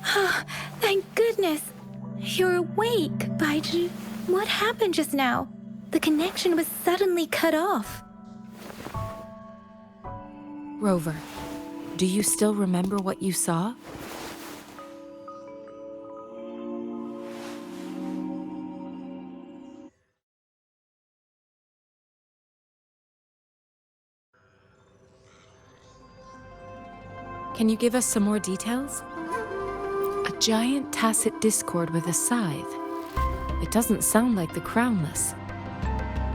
Oh, thank goodness. You're awake, Baiju. What happened just now? The connection was suddenly cut off. Rover, do you still remember what you saw? Can you give us some more details? A giant tacit discord with a scythe. It doesn't sound like the Crownless.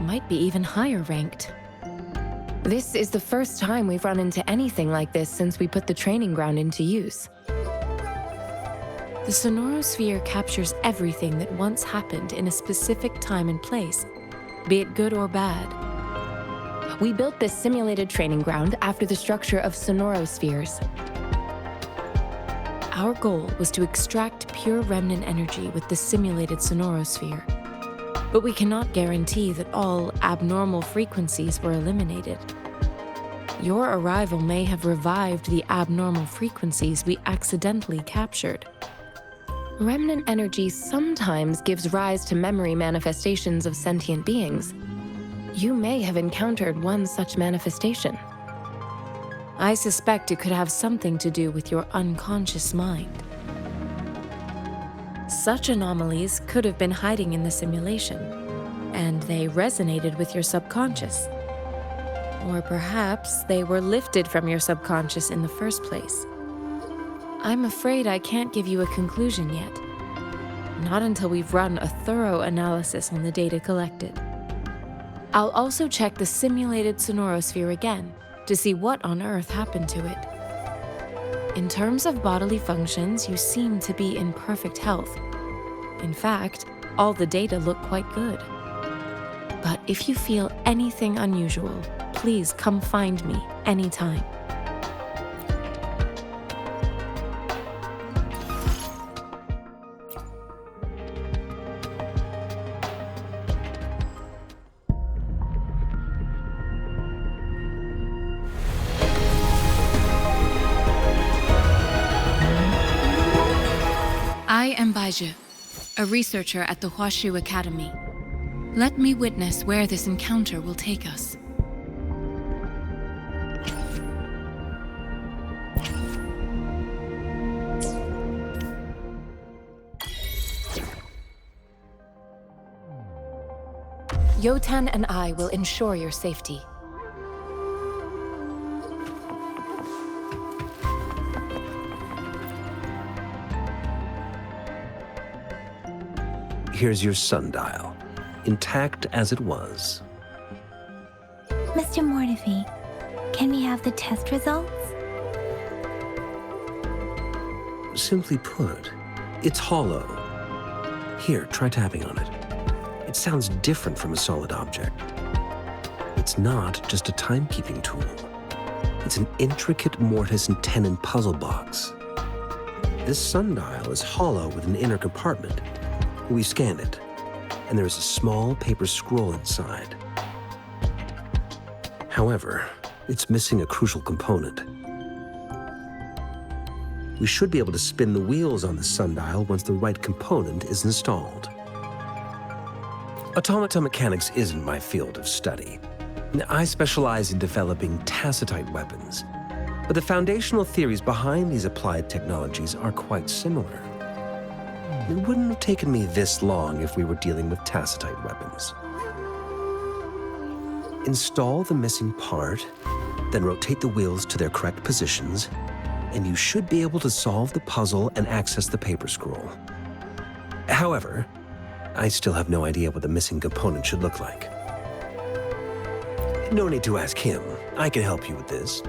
Might be even higher ranked. This is the first time we've run into anything like this since we put the training ground into use. The sonorosphere captures everything that once happened in a specific time and place, be it good or bad. We built this simulated training ground after the structure of sonorospheres. Our goal was to extract pure remnant energy with the simulated sonorosphere. But we cannot guarantee that all abnormal frequencies were eliminated. Your arrival may have revived the abnormal frequencies we accidentally captured. Remnant energy sometimes gives rise to memory manifestations of sentient beings. You may have encountered one such manifestation. I suspect it could have something to do with your unconscious mind. Such anomalies could have been hiding in the simulation. and they resonated with your subconscious. Or perhaps they were lifted from your subconscious in the first place. I'm afraid I can't give you a conclusion yet. Not until we've run a thorough analysis on the data collected. I'll also check the simulated sonorosphere again to see what on earth happened to it. In terms of bodily functions, you seem to be in perfect health. In fact, all the data look quite good. But if you feel anything unusual, please come find me anytime. I am Baiju, a researcher at the Huashu Academy. Let me witness where this encounter will take us. Yotan and I will ensure your safety. Here's your sundial, intact as it was. Mr. Mortefi, can we have the test results? Simply put, it's hollow. Here, try tapping on it. It sounds different from a solid object. It's not just a timekeeping tool. It's an intricate mortise and tenon puzzle box. This sundial is hollow with an inner compartment. We scanned it, and there is a small paper scroll inside. However, it's missing a crucial component. We should be able to spin the wheels on the sundial once the right component is installed. Automata mechanics isn't my field of study. I specialize in developing tacitite weapons, but the foundational theories behind these applied technologies are quite similar. It wouldn't have taken me this long if we were dealing with tacitite weapons. Install the missing part, then rotate the wheels to their correct positions, and you should be able to solve the puzzle and access the paper scroll. However, I still have no idea what the missing component should look like. No need to ask him. I can help you with this.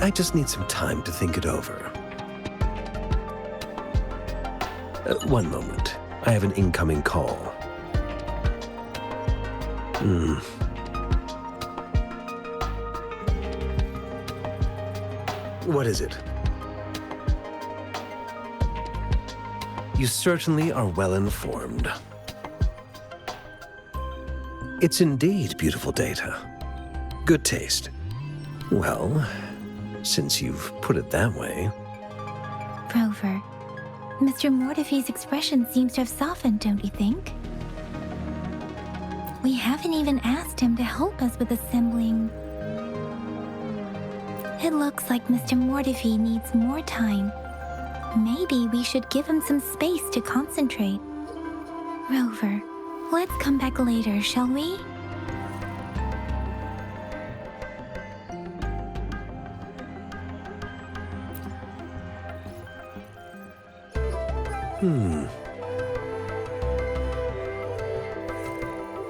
I just need some time to think it over. One moment. I have an incoming call. What is it? You certainly are well informed. It's indeed beautiful data. Good taste. Well, since you've put it that way. Rover, Mr. Mortefi's expression seems to have softened, don't you think? We haven't even asked him to help us with assembling. It looks like Mr. Mortefi needs more time. Maybe we should give him some space to concentrate. Rover, let's come back later, shall we?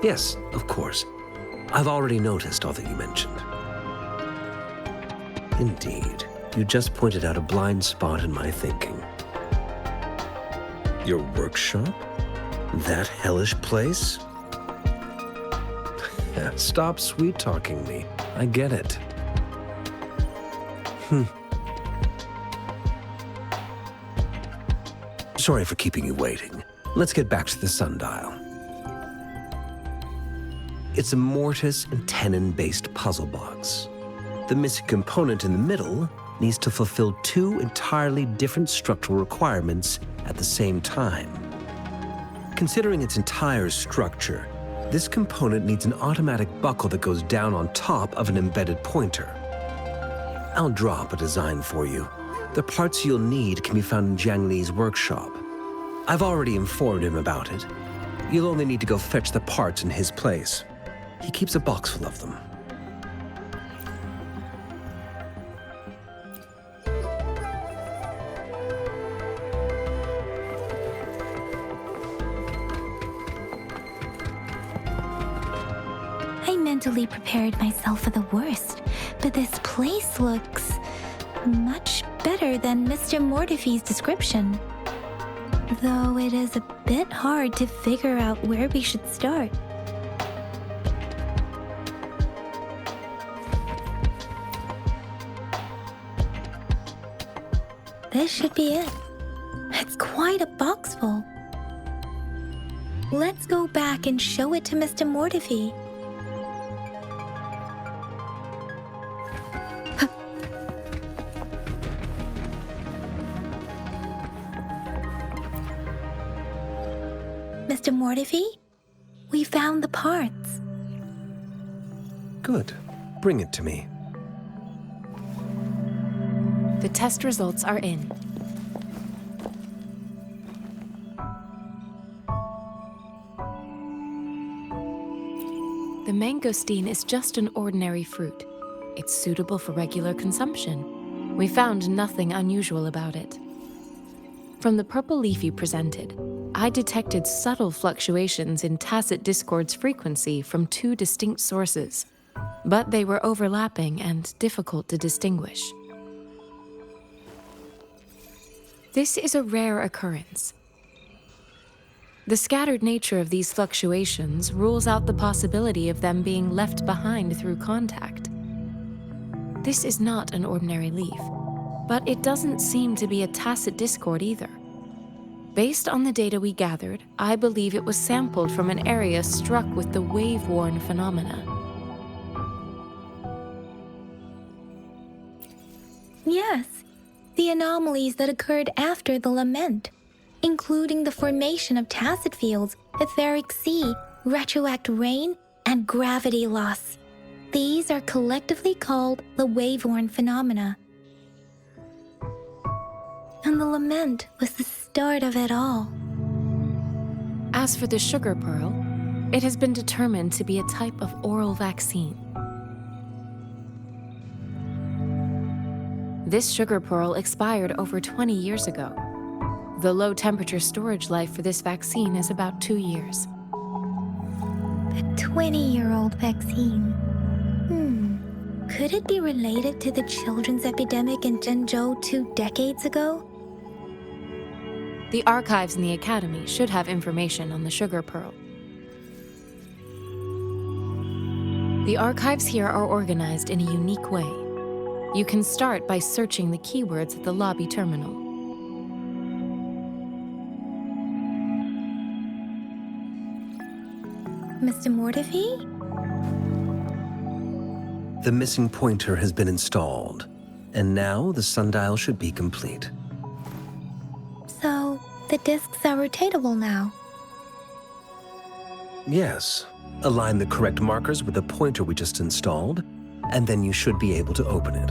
Yes, of course. I've already noticed all that you mentioned. Indeed, you just pointed out a blind spot in my thinking. Your workshop? That hellish place? Stop sweet-talking me. I get it. Sorry for keeping you waiting. Let's get back to the sundial. It's a mortise and tenon-based puzzle box. The missing component in the middle needs to fulfill two entirely different structural requirements at the same time. Considering its entire structure, this component needs an automatic buckle that goes down on top of an embedded pointer. I'll drop a design for you. The parts you'll need can be found in Jiang Li's workshop. I've already informed him about it. You'll only need to go fetch the parts in his place. He keeps a box full of them. I mentally prepared myself for the worst, but this place looks much better than Mr. Mortifee's description. Though it is a bit hard to figure out where we should start. This should be it. It's quite a box full. Let's go back and show it to Mr. Mortifee. Mr. Mortifee, we found the parts. Good. Bring it to me. The test results are in. The mangosteen is just an ordinary fruit. It's suitable for regular consumption. We found nothing unusual about it. From the purple leaf you presented, I detected subtle fluctuations in tacit discord's frequency from two distinct sources, but they were overlapping and difficult to distinguish. This is a rare occurrence. The scattered nature of these fluctuations rules out the possibility of them being left behind through contact. This is not an ordinary leaf, but it doesn't seem to be a tacit discord either. Based on the data we gathered, I believe it was sampled from an area struck with the wave-worn phenomena. Yes, the anomalies that occurred after the lament, including the formation of tacit fields, etheric sea, retroact rain, and gravity loss. These are collectively called the wave-worn phenomena. And the lament was the start of it all. As for the sugar pearl, it has been determined to be a type of oral vaccine. This sugar pearl expired over 20 years ago. The low-temperature storage life for this vaccine is about 2 years. A 20-year-old vaccine. Could it be related to the children's epidemic in Jinzhou 2 decades ago? The archives in the Academy should have information on the sugar pearl. The archives here are organized in a unique way. You can start by searching the keywords at the lobby terminal. Mr. Mortifee? The missing pointer has been installed, and now the sundial should be complete. So, the discs are rotatable now. Yes. Align the correct markers with the pointer we just installed, and then you should be able to open it.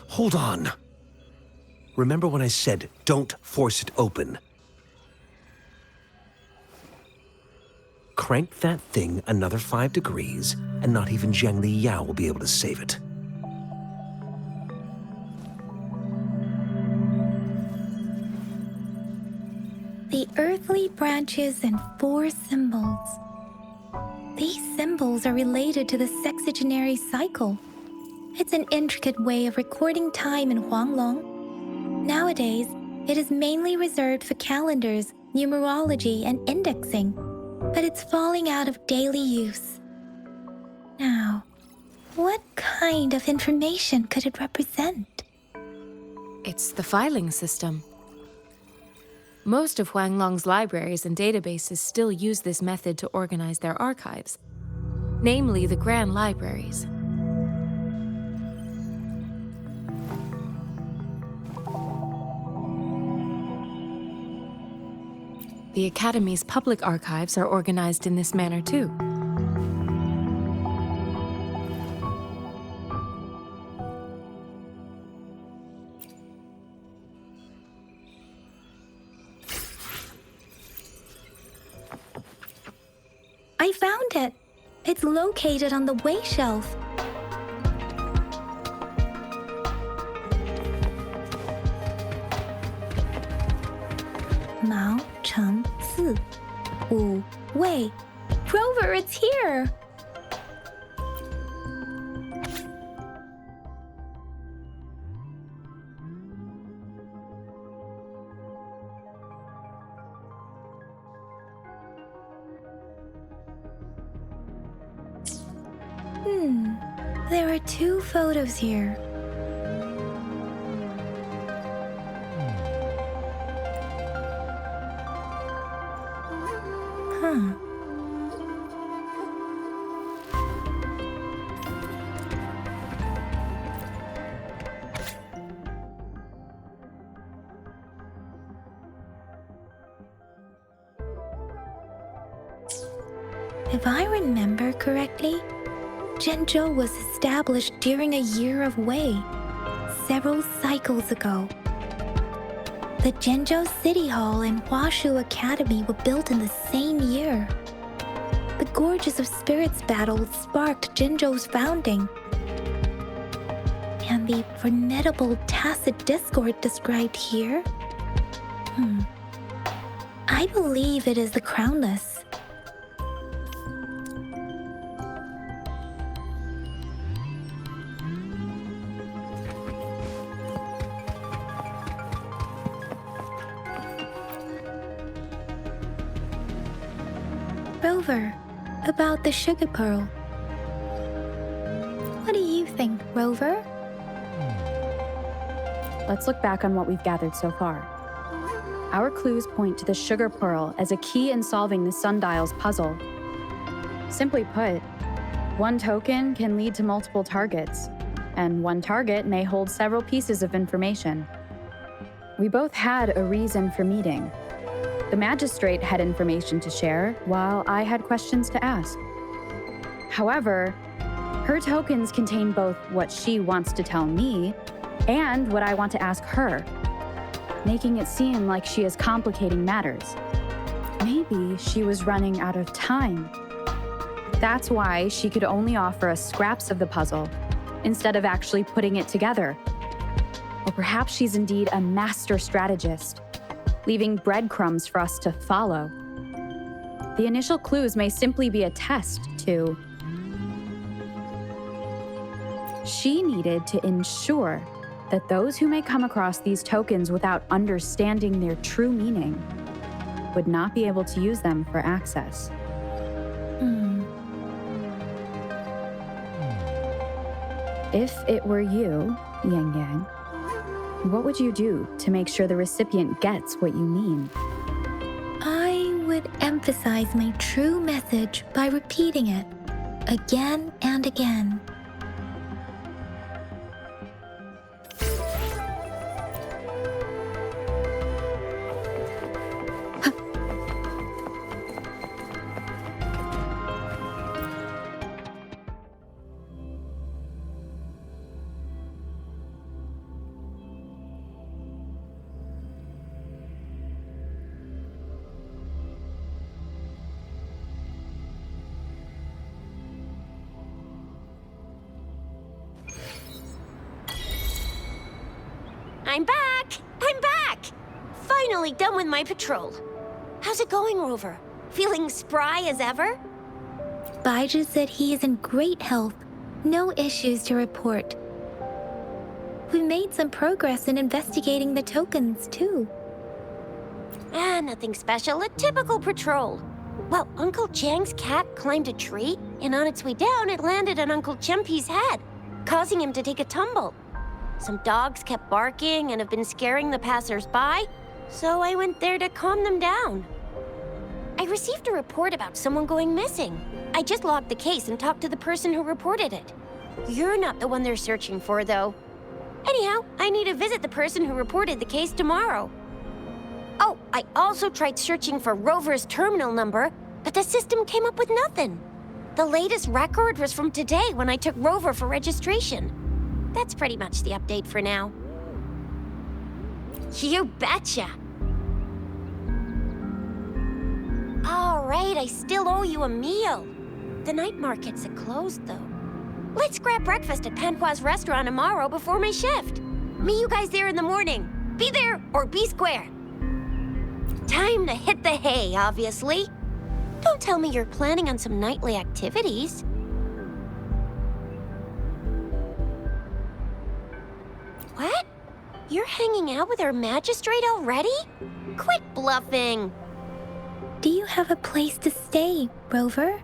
Hold on. Remember when I said, don't force it open? Crank that thing another 5 degrees, and not even Zhang Li Yao will be able to save it. The earthly branches and 4 symbols. These symbols are related to the sexagenary cycle. It's an intricate way of recording time in Huanglong. Nowadays, it is mainly reserved for calendars, numerology, and indexing, but it's falling out of daily use. Now, what kind of information could it represent? It's the filing system. Most of Huanglong's libraries and databases still use this method to organize their archives, namely the Grand Libraries. The Academy's public archives are organized in this manner too. I found it. It's located on the way shelf. Mao Cheng Si, Wu Wei. Rover, it's here! There are 2 photos here. If I remember correctly, Zhenzhou was established during a year of Wei, several cycles ago. The Zhenzhou City Hall and Huashu Academy were built in the same year. The Gorges of Spirits battle sparked Zhenzhou's founding. And the formidable tacit discord described here? I believe it is the Crownless. Rover, about the sugar pearl. What do you think, Rover? Let's look back on what we've gathered so far. Our clues point to the sugar pearl as a key in solving the sundial's puzzle. Simply put, one token can lead to multiple targets, and one target may hold several pieces of information. We both had a reason for meeting. The magistrate had information to share, while I had questions to ask. However, her tokens contain both what she wants to tell me and what I want to ask her, making it seem like she is complicating matters. Maybe she was running out of time. That's why she could only offer us scraps of the puzzle, instead of actually putting it together. Or perhaps she's indeed a master strategist, leaving breadcrumbs for us to follow. The initial clues may simply be a test to... She needed to ensure that those who may come across these tokens without understanding their true meaning would not be able to use them for access. If it were you, Yang Yang, what would you do to make sure the recipient gets what you mean? I would emphasize my true message by repeating it again and again. I'm back! I'm back! Finally done with my patrol. How's it going, Rover? Feeling spry as ever? Baiju said he is in great health. No issues to report. We made some progress in investigating the tokens, too. Nothing special. A typical patrol. Well, Uncle Chang's cat climbed a tree, and on its way down, it landed on Uncle Chempi's head, causing him to take a tumble. Some dogs kept barking and have been scaring the passers-by, so I went there to calm them down. I received a report about someone going missing. I just logged the case and talked to the person who reported it. You're not the one they're searching for, though. Anyhow, I need to visit the person who reported the case tomorrow. Oh, I also tried searching for Rover's terminal number, but the system came up with nothing. The latest record was from today when I took Rover for registration. That's pretty much the update for now. You betcha! All right, I still owe you a meal. The night markets are closed, though. Let's grab breakfast at Panqua's restaurant tomorrow before my shift. Meet you guys there in the morning. Be there or be square. Time to hit the hay, obviously. Don't tell me you're planning on some nightly activities. What? You're hanging out with our magistrate already? Quit bluffing. Do you have a place to stay, Rover?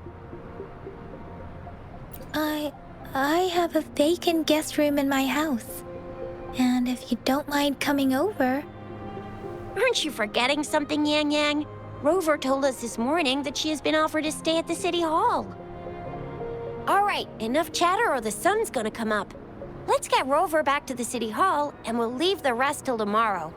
I have a vacant guest room in my house. And if you don't mind coming over... Aren't you forgetting something, Yang Yang? Rover told us this morning that she has been offered to stay at the City Hall. All right, enough chatter or the sun's gonna come up. Let's get Rover back to the City Hall, and we'll leave the rest till tomorrow.